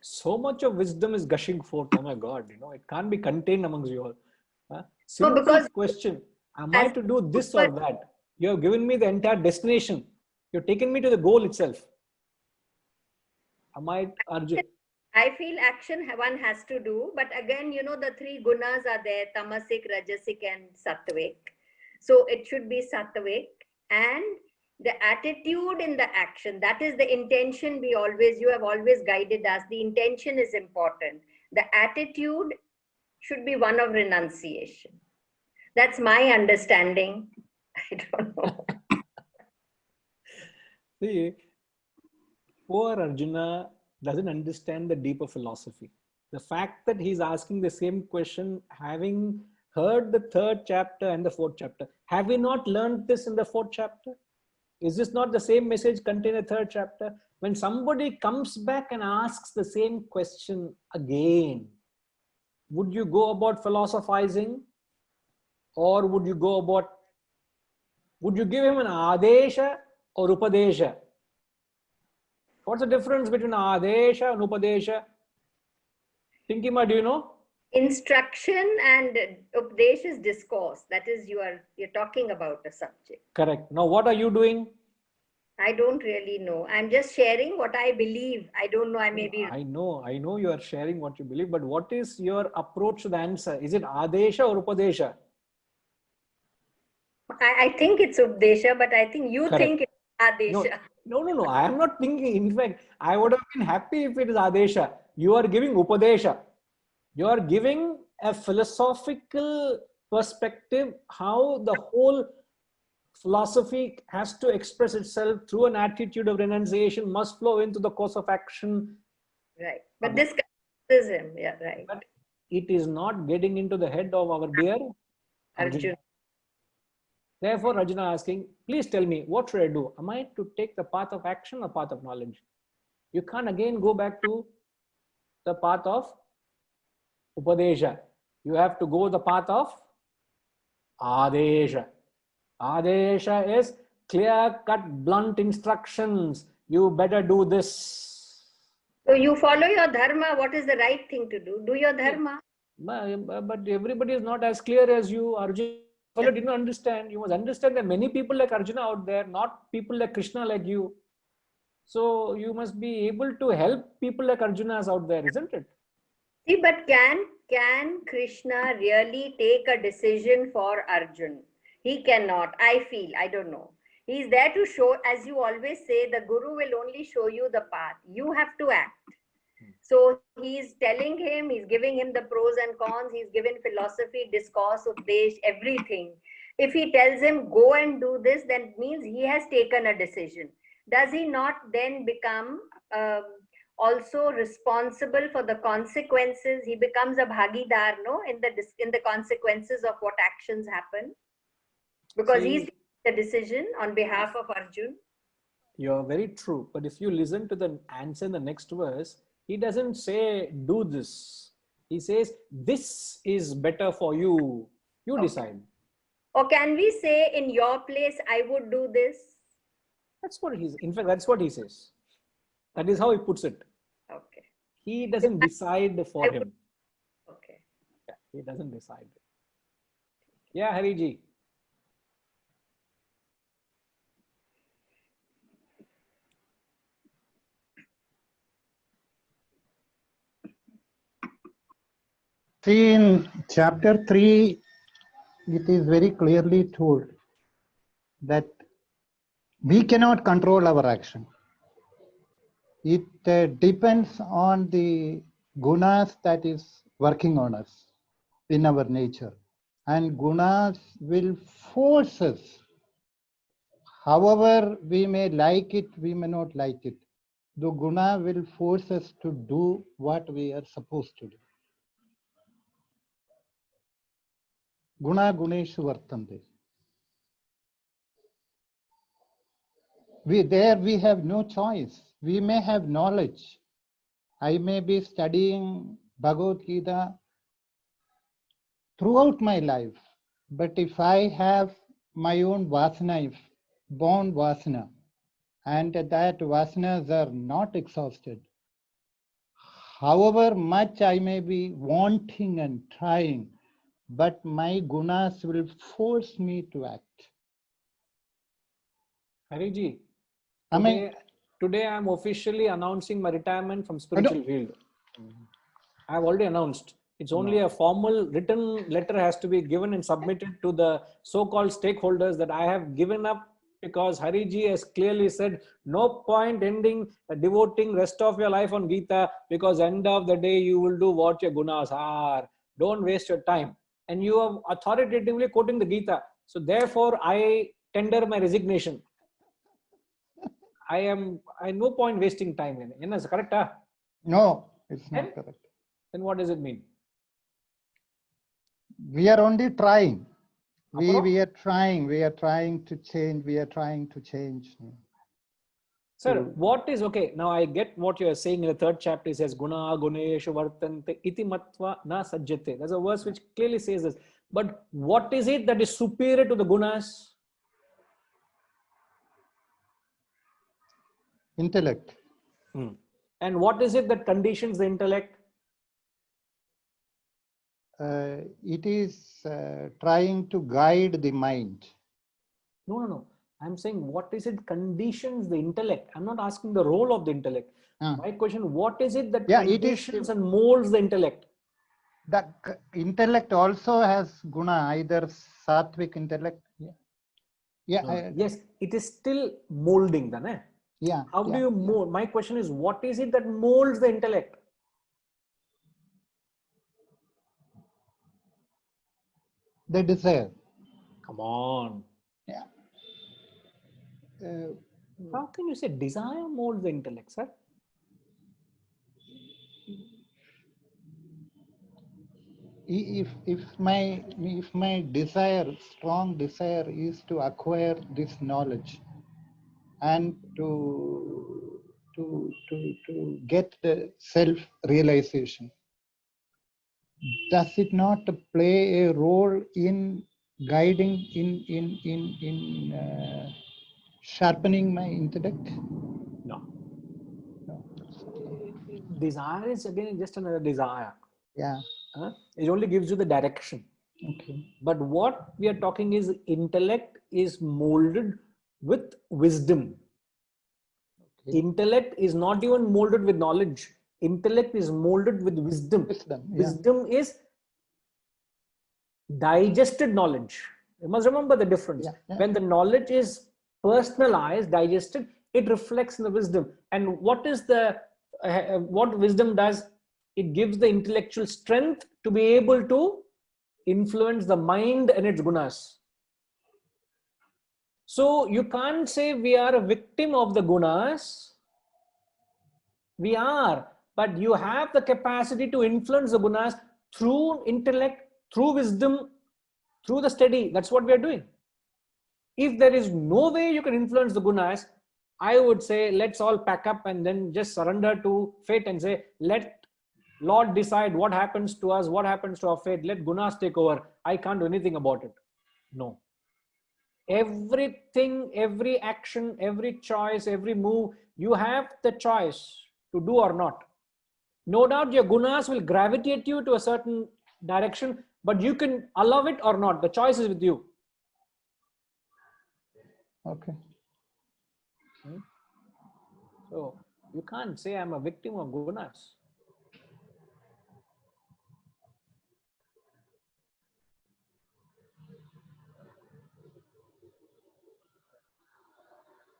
So much of wisdom is gushing forth. Oh my God, you know, it can't be contained amongst you all. Simple because question. Am I to do this or that? You have given me the entire destination. You've taken me to the goal itself. Am I, Arjun? I feel action one has to do, but again, you know, the three gunas are there, tamasic, rajasic and sattvic. So it should be sattvic, and the attitude in the action, that is the intention you have always guided us. The intention is important. The attitude should be one of renunciation. That's my understanding. I don't know. See, poor Arjuna doesn't understand the deeper philosophy. The fact that he's asking the same question, having heard the 3rd chapter and the 4th chapter, have we not learned this in the 4th chapter? Is this not the same message contained in the 3rd chapter? When somebody comes back and asks the same question again, would you go about philosophizing, or would you give him an adesha or upadesha? What's the difference between adesha and upadesha? Tinkima, do you know? Instruction and upadesh is discourse. That is, you're talking about a subject. Correct. Now, what are you doing? I don't really know. I'm just sharing what I believe. I don't know. I may be. I know you are sharing what you believe, but what is your approach to the answer? Is it adesha or upadesha? I think it's Updesha, but I think you Correct. think it's Adesha. No. I am not thinking. In fact, I would have been happy if it is adesha. You are giving upadesha. You are giving a philosophical perspective, how the whole philosophy has to express itself through an attitude of renunciation, must flow into the course of action. Right. But this confuses him. Yeah, right. But it is not getting into the head of our dear Arjuna. Therefore, Arjuna asking, please tell me, what should I do? Am I to take the path of action or path of knowledge? You can't again go back to the path of Upadesha. You have to go the path of Adesha. Adesha is clear-cut, blunt instructions. You better do this. So you follow your dharma. What is the right thing to do? Do your dharma. But everybody is not as clear as you, Arjuna. You didn't understand. You must understand that many people like Arjuna out there, not people like Krishna like you. So you must be able to help people like Arjunas out there, isn't it? See, but can Krishna really take a decision for Arjun? He cannot. I feel. I don't know. He's there to show, as you always say, the Guru will only show you the path. You have to act. So he's telling him, he's giving him the pros and cons, he's given philosophy, discourse, upadesh, everything. If he tells him, go and do this, then it means he has taken a decision. Does he not then become also responsible for the consequences? He becomes a bhagidar, no, in the consequences of what actions happen, because he's taking the decision on behalf of Arjun. You're very true. But if you listen to the answer in the next verse, he doesn't say, do this. He says, this is better for you. You decide. Or can we say, in your place, I would do this? That's what he's, in fact, that's what he says. That is how he puts it. Okay. He doesn't decide for him. Okay. Yeah, he doesn't decide. Yeah, Hari ji. See, in chapter 3, it is very clearly told that we cannot control our action. It depends on the gunas that is working on us in our nature. And gunas will force us. However, we may like it, we may not like it. The guna will force us to do what we are supposed to do. Guna guneshu vartante. We have no choice. We may have knowledge. I may be studying Bhagavad Gita throughout my life. But if I have my own vasana, born vasana, and that vasanas are not exhausted, however much I may be wanting and trying, but my gunas will force me to act. Hari ji, I mean, today I'm officially announcing my retirement from spiritual field. I've already announced. It's only a formal written letter has to be given and submitted to the so-called stakeholders that I have given up, because Hari ji has clearly said no point ending devoting rest of your life on Gita, because end of the day you will do what your gunas are. Don't waste your time. And you are authoritatively quoting the Gita. So therefore I tender my resignation. I no point wasting time in it. Is it correct? no, it's not Then? correct. Then what does it mean? We are only trying. We Aparo? are trying to change. Sir, what is, okay, now I get what you are saying in the third chapter. It says, Guna, Guneshu, Vartante, Iti Matva, Na Sajjate. There's a verse which clearly says this. But what is it that is superior to the gunas? Intellect. And what is it that conditions the intellect? It is trying to guide the mind. No. I'm saying what is it conditions the intellect? I'm not asking the role of the intellect. My question, what is it that conditions and molds the intellect? The intellect also has guna, either sattvic intellect. Yes, it is still molding then. How do you mold? My question is, what is it that molds the intellect? The desire. Come on. How can you say desire molds the intellect, sir? If my desire, strong desire, is to acquire this knowledge and to get the self-realization, does it not play a role in guiding, in sharpening my intellect? No. Desire is again just another desire. It only gives you the direction. But what we are talking is intellect is molded with wisdom. Intellect is not even molded with knowledge. Intellect is molded with wisdom. Wisdom is digested knowledge. You must remember the difference. When the knowledge is personalized, digested, it reflects in the wisdom. And what is the what wisdom does? It gives the intellectual strength to be able to influence the mind and its gunas. So you can't say we are a victim of the gunas. We are, but you have the capacity to influence the gunas through intellect, through wisdom, through the study. That's what we are doing. If there is no way you can influence the gunas, I would say let's all pack up and then just surrender to fate and say, let Lord decide what happens to us, what happens to our fate. Let gunas take over. I can't do anything about it. No. Everything, every action, every choice, every move, you have the choice to do or not. No doubt your gunas will gravitate you to a certain direction, but you can allow it or not. The choice is with you. Okay. So you can't say I'm a victim of gunas.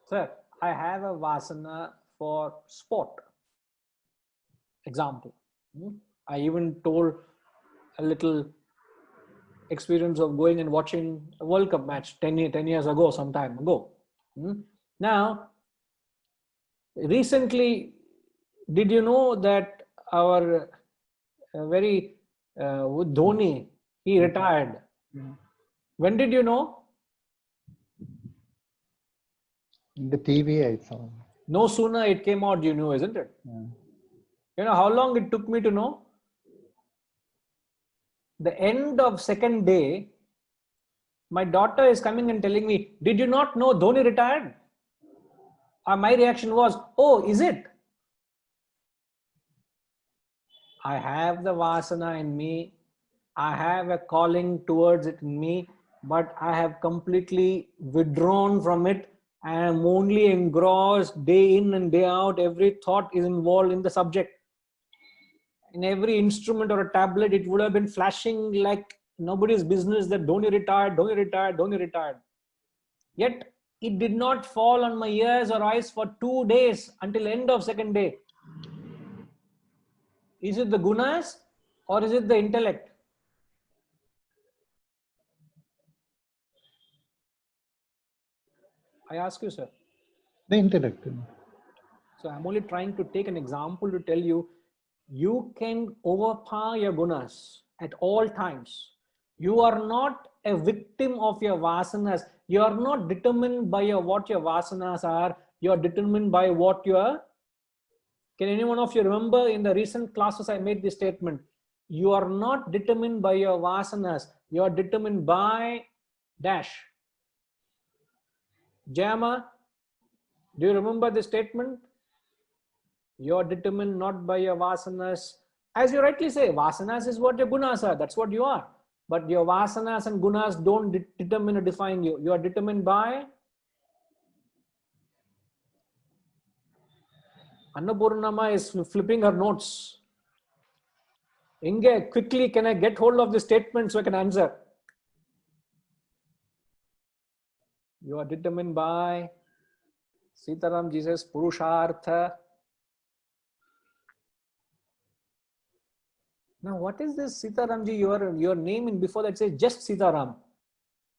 Sir, I have a vasana for sport. Example. I even told a little experience of going and watching a World Cup match 10 years ago, some time ago. Now, recently, did you know that our Dhoni, he retired? When did you know? In the TV, I saw. No sooner it came out, you knew, isn't it? Yeah. You know how long it took me to know? The end of second day, my daughter is coming and telling me, did you not know Dhoni retired? My reaction was, oh, is it? I have the vasana in me. I have a calling towards it in me, but I have completely withdrawn from it. I am only engrossed day in and day out. Every thought is involved in the subject. In every instrument or a tablet, it would have been flashing like nobody's business that Dhoni retired, Dhoni retired, Dhoni retired. Yet it did not fall on my ears or eyes for 2 days until end of second day. Is it the gunas or is it the intellect? I ask you, sir. The intellect. So I'm only trying to take an example to tell you, you can overpower your gunas at all times. You are not a victim of your vasanas. You are not determined by what your vasanas are. You are determined by what you are. Can any one of you remember in the recent classes I made this statement? You are not determined by your vasanas. You are determined by dash. Jama, do you remember this statement? You are determined not by your vasanas. As you rightly say, vasanas is what your gunas are. That's what you are. But your vasanas and gunas don't determine or define you. You are determined by Annapurnama is flipping her notes. Inge, quickly, can I get hold of the statement so I can answer? You are determined by Sitaram Jesus Purushartha. Now, what is this Sitaramji? Your name in before that says just Sitaram.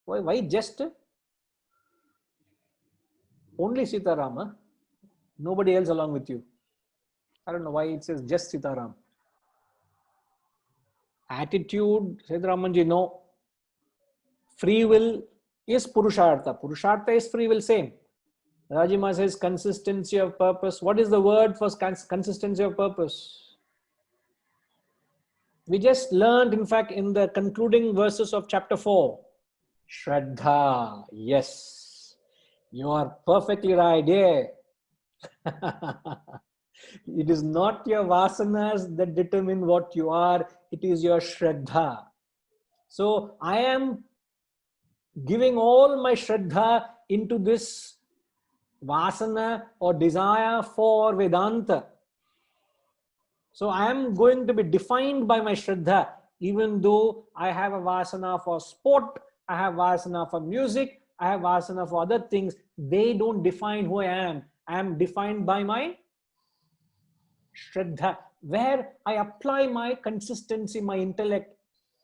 Why just? Only Sitaram, huh? Nobody else along with you. I don't know why it says just Sitaram. Attitude, Sitaramanji, no. Free will is Purushartha. Purushartha is free will, same. Rajima says consistency of purpose. What is the word for consistency of purpose? We just learned, in fact, in the concluding verses of chapter 4. Shraddha. Yes. You are perfectly right. Yeah. It is not your vasanas that determine what you are. It is your Shraddha. So I am giving all my Shraddha into this vasana or desire for Vedanta. So I am going to be defined by my Shraddha, even though I have a vasana for sport, I have vasana for music, I have vasana for other things. They don't define who I am. I am defined by my Shraddha, where I apply my consistency, my intellect,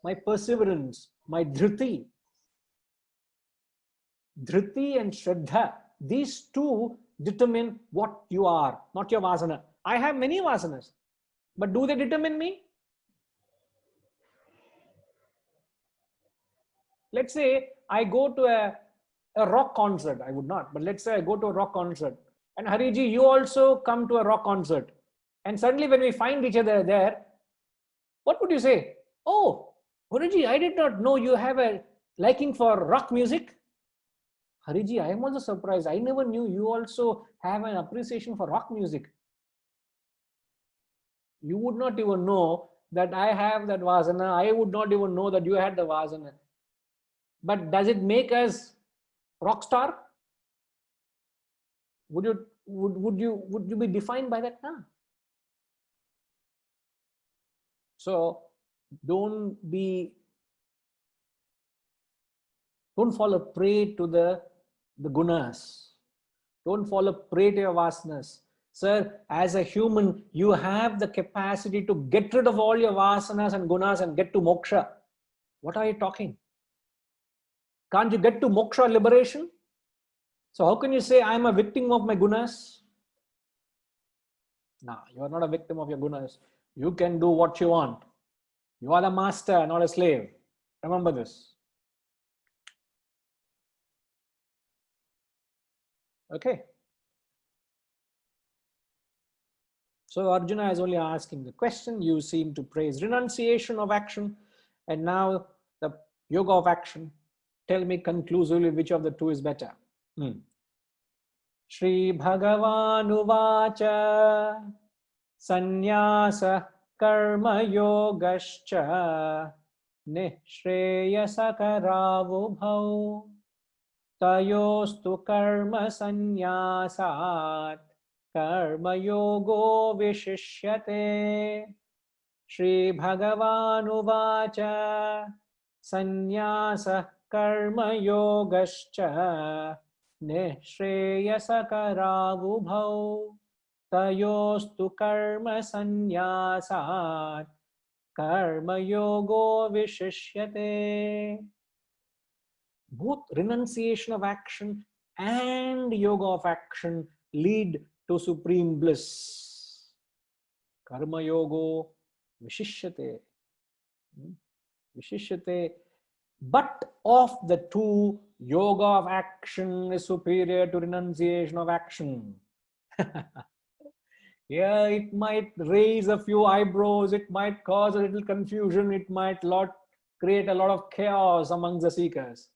my perseverance, my dhriti. Dhriti and Shraddha, these two determine what you are, not your vasana. I have many vasanas, but do they determine me? Let's say I go to a rock concert. I would not, but let's say I go to a rock concert. And Hariji, you also come to a rock concert. And suddenly when we find each other there, what would you say? Oh, Hariji, I did not know you have a liking for rock music. Hariji, I am also surprised. I never knew you also have an appreciation for rock music. You would not even know that I have that vasana. I would not even know that you had the vasana. But does it make us rock star? Would you be defined by that? No. So don't fall a prey to the gunas. Don't fall a prey to your vasanas. Sir, as a human, you have the capacity to get rid of all your vasanas and gunas and get to moksha. What are you talking? Can't you get to moksha, liberation? So how can you say I am a victim of my gunas? No, you are not a victim of your gunas. You can do what you want. You are the master, not a slave. Remember this. Okay. So Arjuna is only asking the question. You seem to praise renunciation of action, and now the yoga of action. Tell me conclusively which of the two is better. Shri Bhagavan Uvacha Sannyasa Karma Yogascha Nishreyasa Karavubhau Tayostu Karma Sannyasat Karma Yogo Vishishyate. Shri Bhagavan Uvacha Sannyasa Karma Yogascha Nishreyasa Karavubhau Tayostu Karma Sannyasat Karma Yogo Vishishyate. Both renunciation of action and yoga of action lead to supreme bliss. Karma yogo vishishyate. Vishishyate. But of the two, yoga of action is superior to renunciation of action. Yeah, it might raise a few eyebrows, it might cause a little confusion, it might create a lot of chaos among the seekers.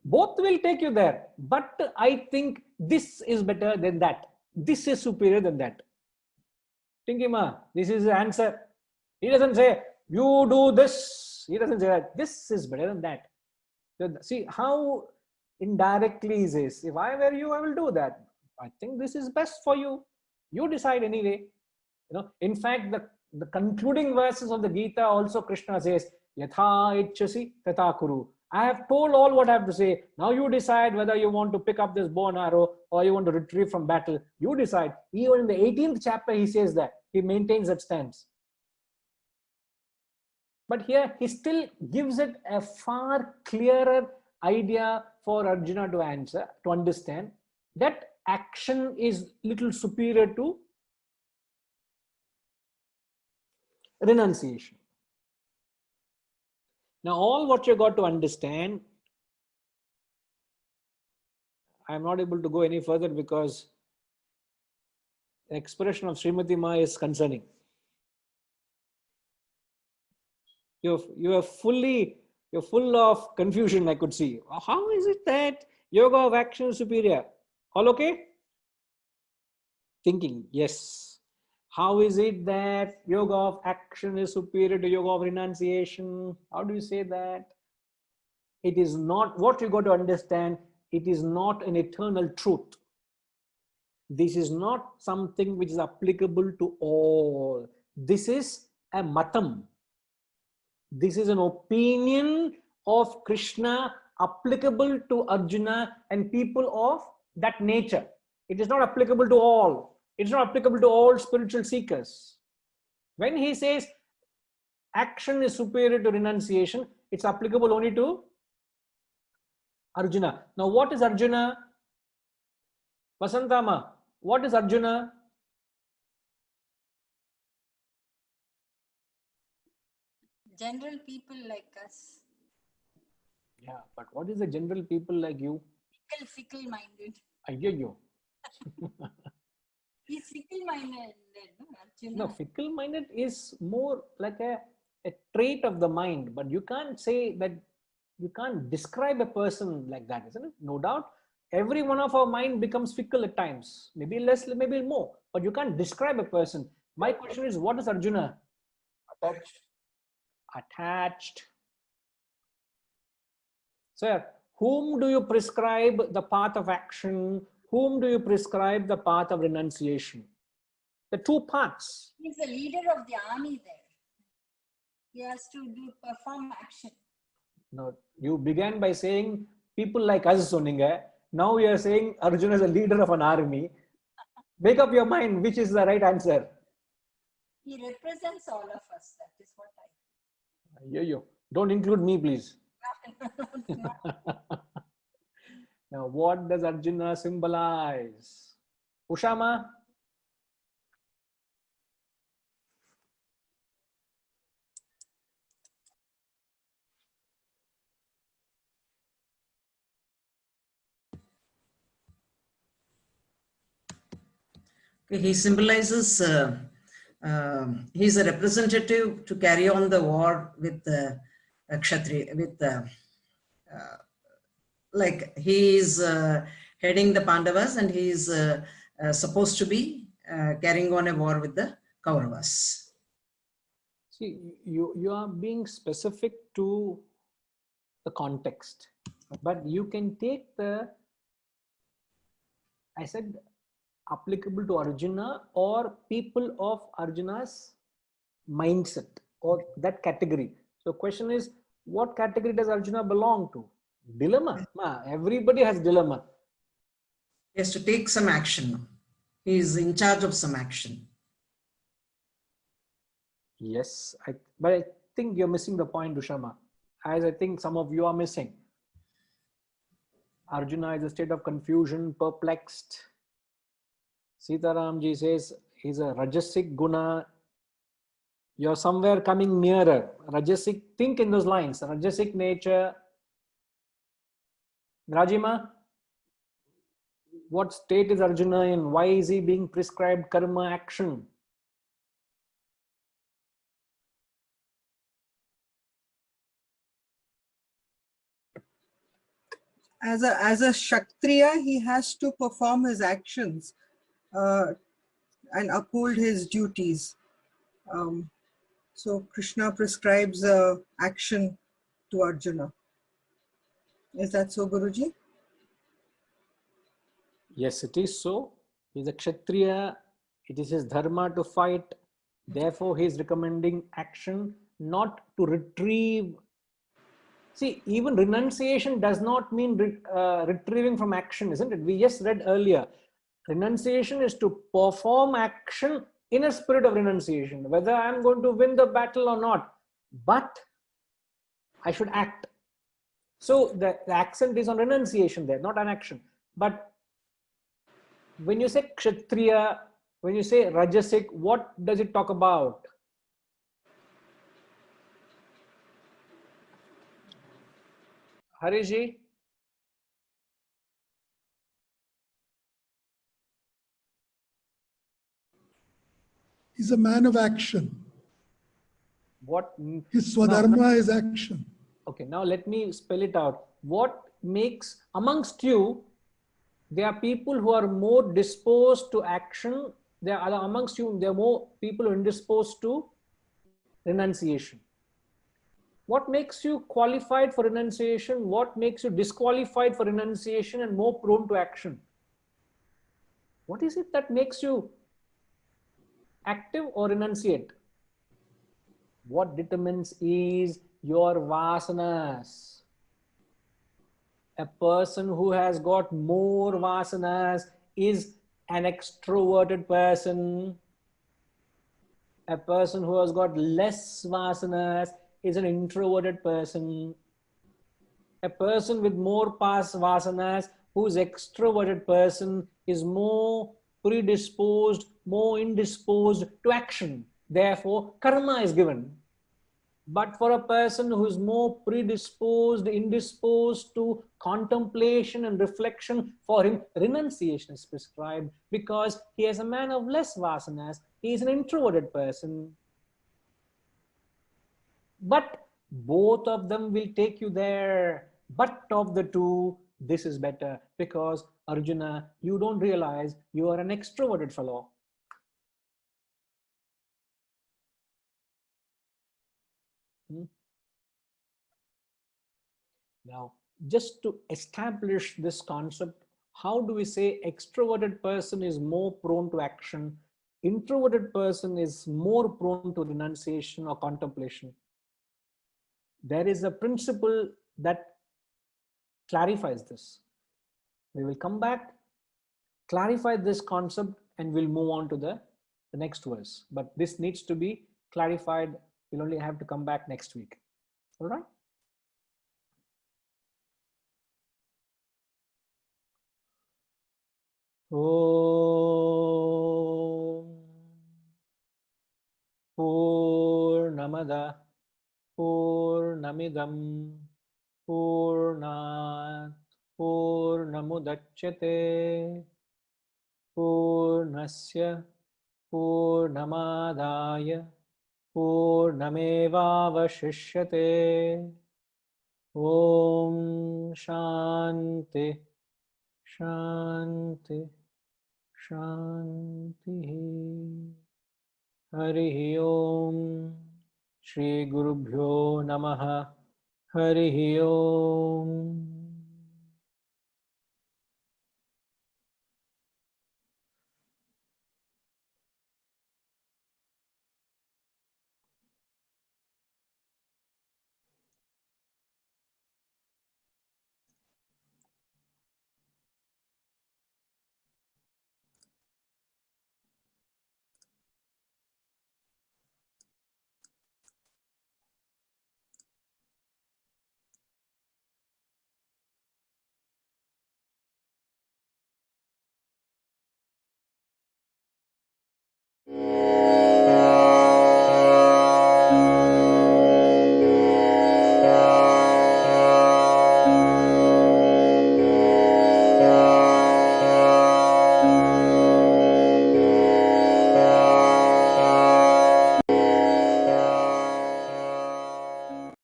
Both will take you there, but I think this is better than that. This is superior than that. Tinkima, this is the answer. He doesn't say, you do this. He doesn't say that. This is better than that. See how indirectly he says, if I were you, I will do that. I think this is best for you. You decide anyway. In fact, the concluding verses of the Gita also Krishna says, Yatha itchasi tata kuru. I have told all what I have to say. Now you decide whether you want to pick up this bow and arrow or you want to retrieve from battle. You decide. Even in the 18th chapter, he says that. He maintains that stance. But here, he still gives it a far clearer idea for Arjuna to understand that action is little superior to renunciation. Now, all what you got to understand, I'm not able to go any further because the expression of Srimati Ma is concerning. You're full of confusion, I could see. How is it that yoga of action is superior? All okay? Thinking, yes. How is it that yoga of action is superior to yoga of renunciation? How do you say that? It is not, what you got to understand, it is not an eternal truth. This is not something which is applicable to all. This is a matam. This is an opinion of Krishna applicable to Arjuna and people of that nature. It is not applicable to all. It's not applicable to all spiritual seekers. When he says action is superior to renunciation, it's applicable only to Arjuna. Now, what is Arjuna? Vasantama, what is Arjuna? General people like us. Yeah, but what is the general people like you? Fickle-minded. Ayyo. He's fickle-minded, no, Arjuna. No, fickle-minded is more like a trait of the mind, but you can't say that you can't describe a person like that, isn't it? No doubt. Every one of our mind becomes fickle at times, maybe less, maybe more, but you can't describe a person. My question is, what is Arjuna? Attached. Attached. Sir, whom do you prescribe the path of action? Whom do you prescribe the path of renunciation? The two paths. He's the leader of the army there. He has to perform action. No, you began by saying people like us, Soninga. Now you are saying Arjuna is a leader of an army. Make up your mind, which is the right answer. He represents all of us. That is what I Yo. Don't include me, please. Now, what does Arjuna symbolize? Ushama? He symbolizes, he's a representative to carry on the war with the Kshatriya, with like he is heading the Pandavas, and he is supposed to be carrying on a war with the Kauravas. See, you are being specific to the context, but you can take I said, applicable to Arjuna or people of Arjuna's mindset or that category. So question is, what category does Arjuna belong to? Dilemma. Everybody has dilemma. He has to take some action. He is in charge of some action. Yes, but I think you're missing the point, Ushama, as I think some of you are missing. Arjuna is a state of confusion, perplexed. Sitaramji says he's a Rajasic guna. You're somewhere coming nearer. Rajasic, think in those lines. Rajasic nature. Rajima, what state is Arjuna in? Why is he being prescribed karma action? As a Kshatriya, he has to perform his actions and uphold his duties. So Krishna prescribes action to Arjuna. Is that so, Guruji? Yes, it is so. He's a Kshatriya. It is his dharma to fight. Therefore, he is recommending action, not to retrieve. See, even renunciation does not mean retrieving from action, isn't it? We just read earlier. Renunciation is to perform action in a spirit of renunciation, whether I'm going to win the battle or not, but I should act. So the accent is on renunciation there, not on action. But when you say Kshatriya, when you say Rajasic, what does it talk about? Harishji? He's a man of action. What? His Swadharma is action. Okay, now let me spell it out. What makes, amongst you, there are people who are more disposed to action. There are amongst you, there are more people who are indisposed to renunciation. What makes you qualified for renunciation? What makes you disqualified for renunciation and more prone to action? What is it that makes you active or renunciate? What determines is your vasanas. A person who has got more vasanas is an extroverted person. A person who has got less vasanas is an introverted person. A person with more past vasanas, who's extroverted person, is more predisposed, more indisposed to action. Therefore, karma is given. But for a person who is more predisposed, indisposed to contemplation and reflection, for him, renunciation is prescribed because he is a man of less vasanas. He is an introverted person. But Both of them will take you there, but of the two, this is better, because Arjuna, you don't realize you are an extroverted fellow. Now, just to establish this concept, how do we say extroverted person is more prone to action, introverted person is more prone to renunciation or contemplation? There is a principle that clarifies this. We will come back, clarify this concept, and we'll move on to the next verse. But this needs to be clarified. We'll only have to come back next week. All right? Om Purnamada Purnamidam Purnat Purnamudachyate Purnasya Purnamadaya Purnamevavashishyate. Om Shanti Shanti Shanti. Harihi Om. Shri Gurubhyo Namaha. Harihi Om.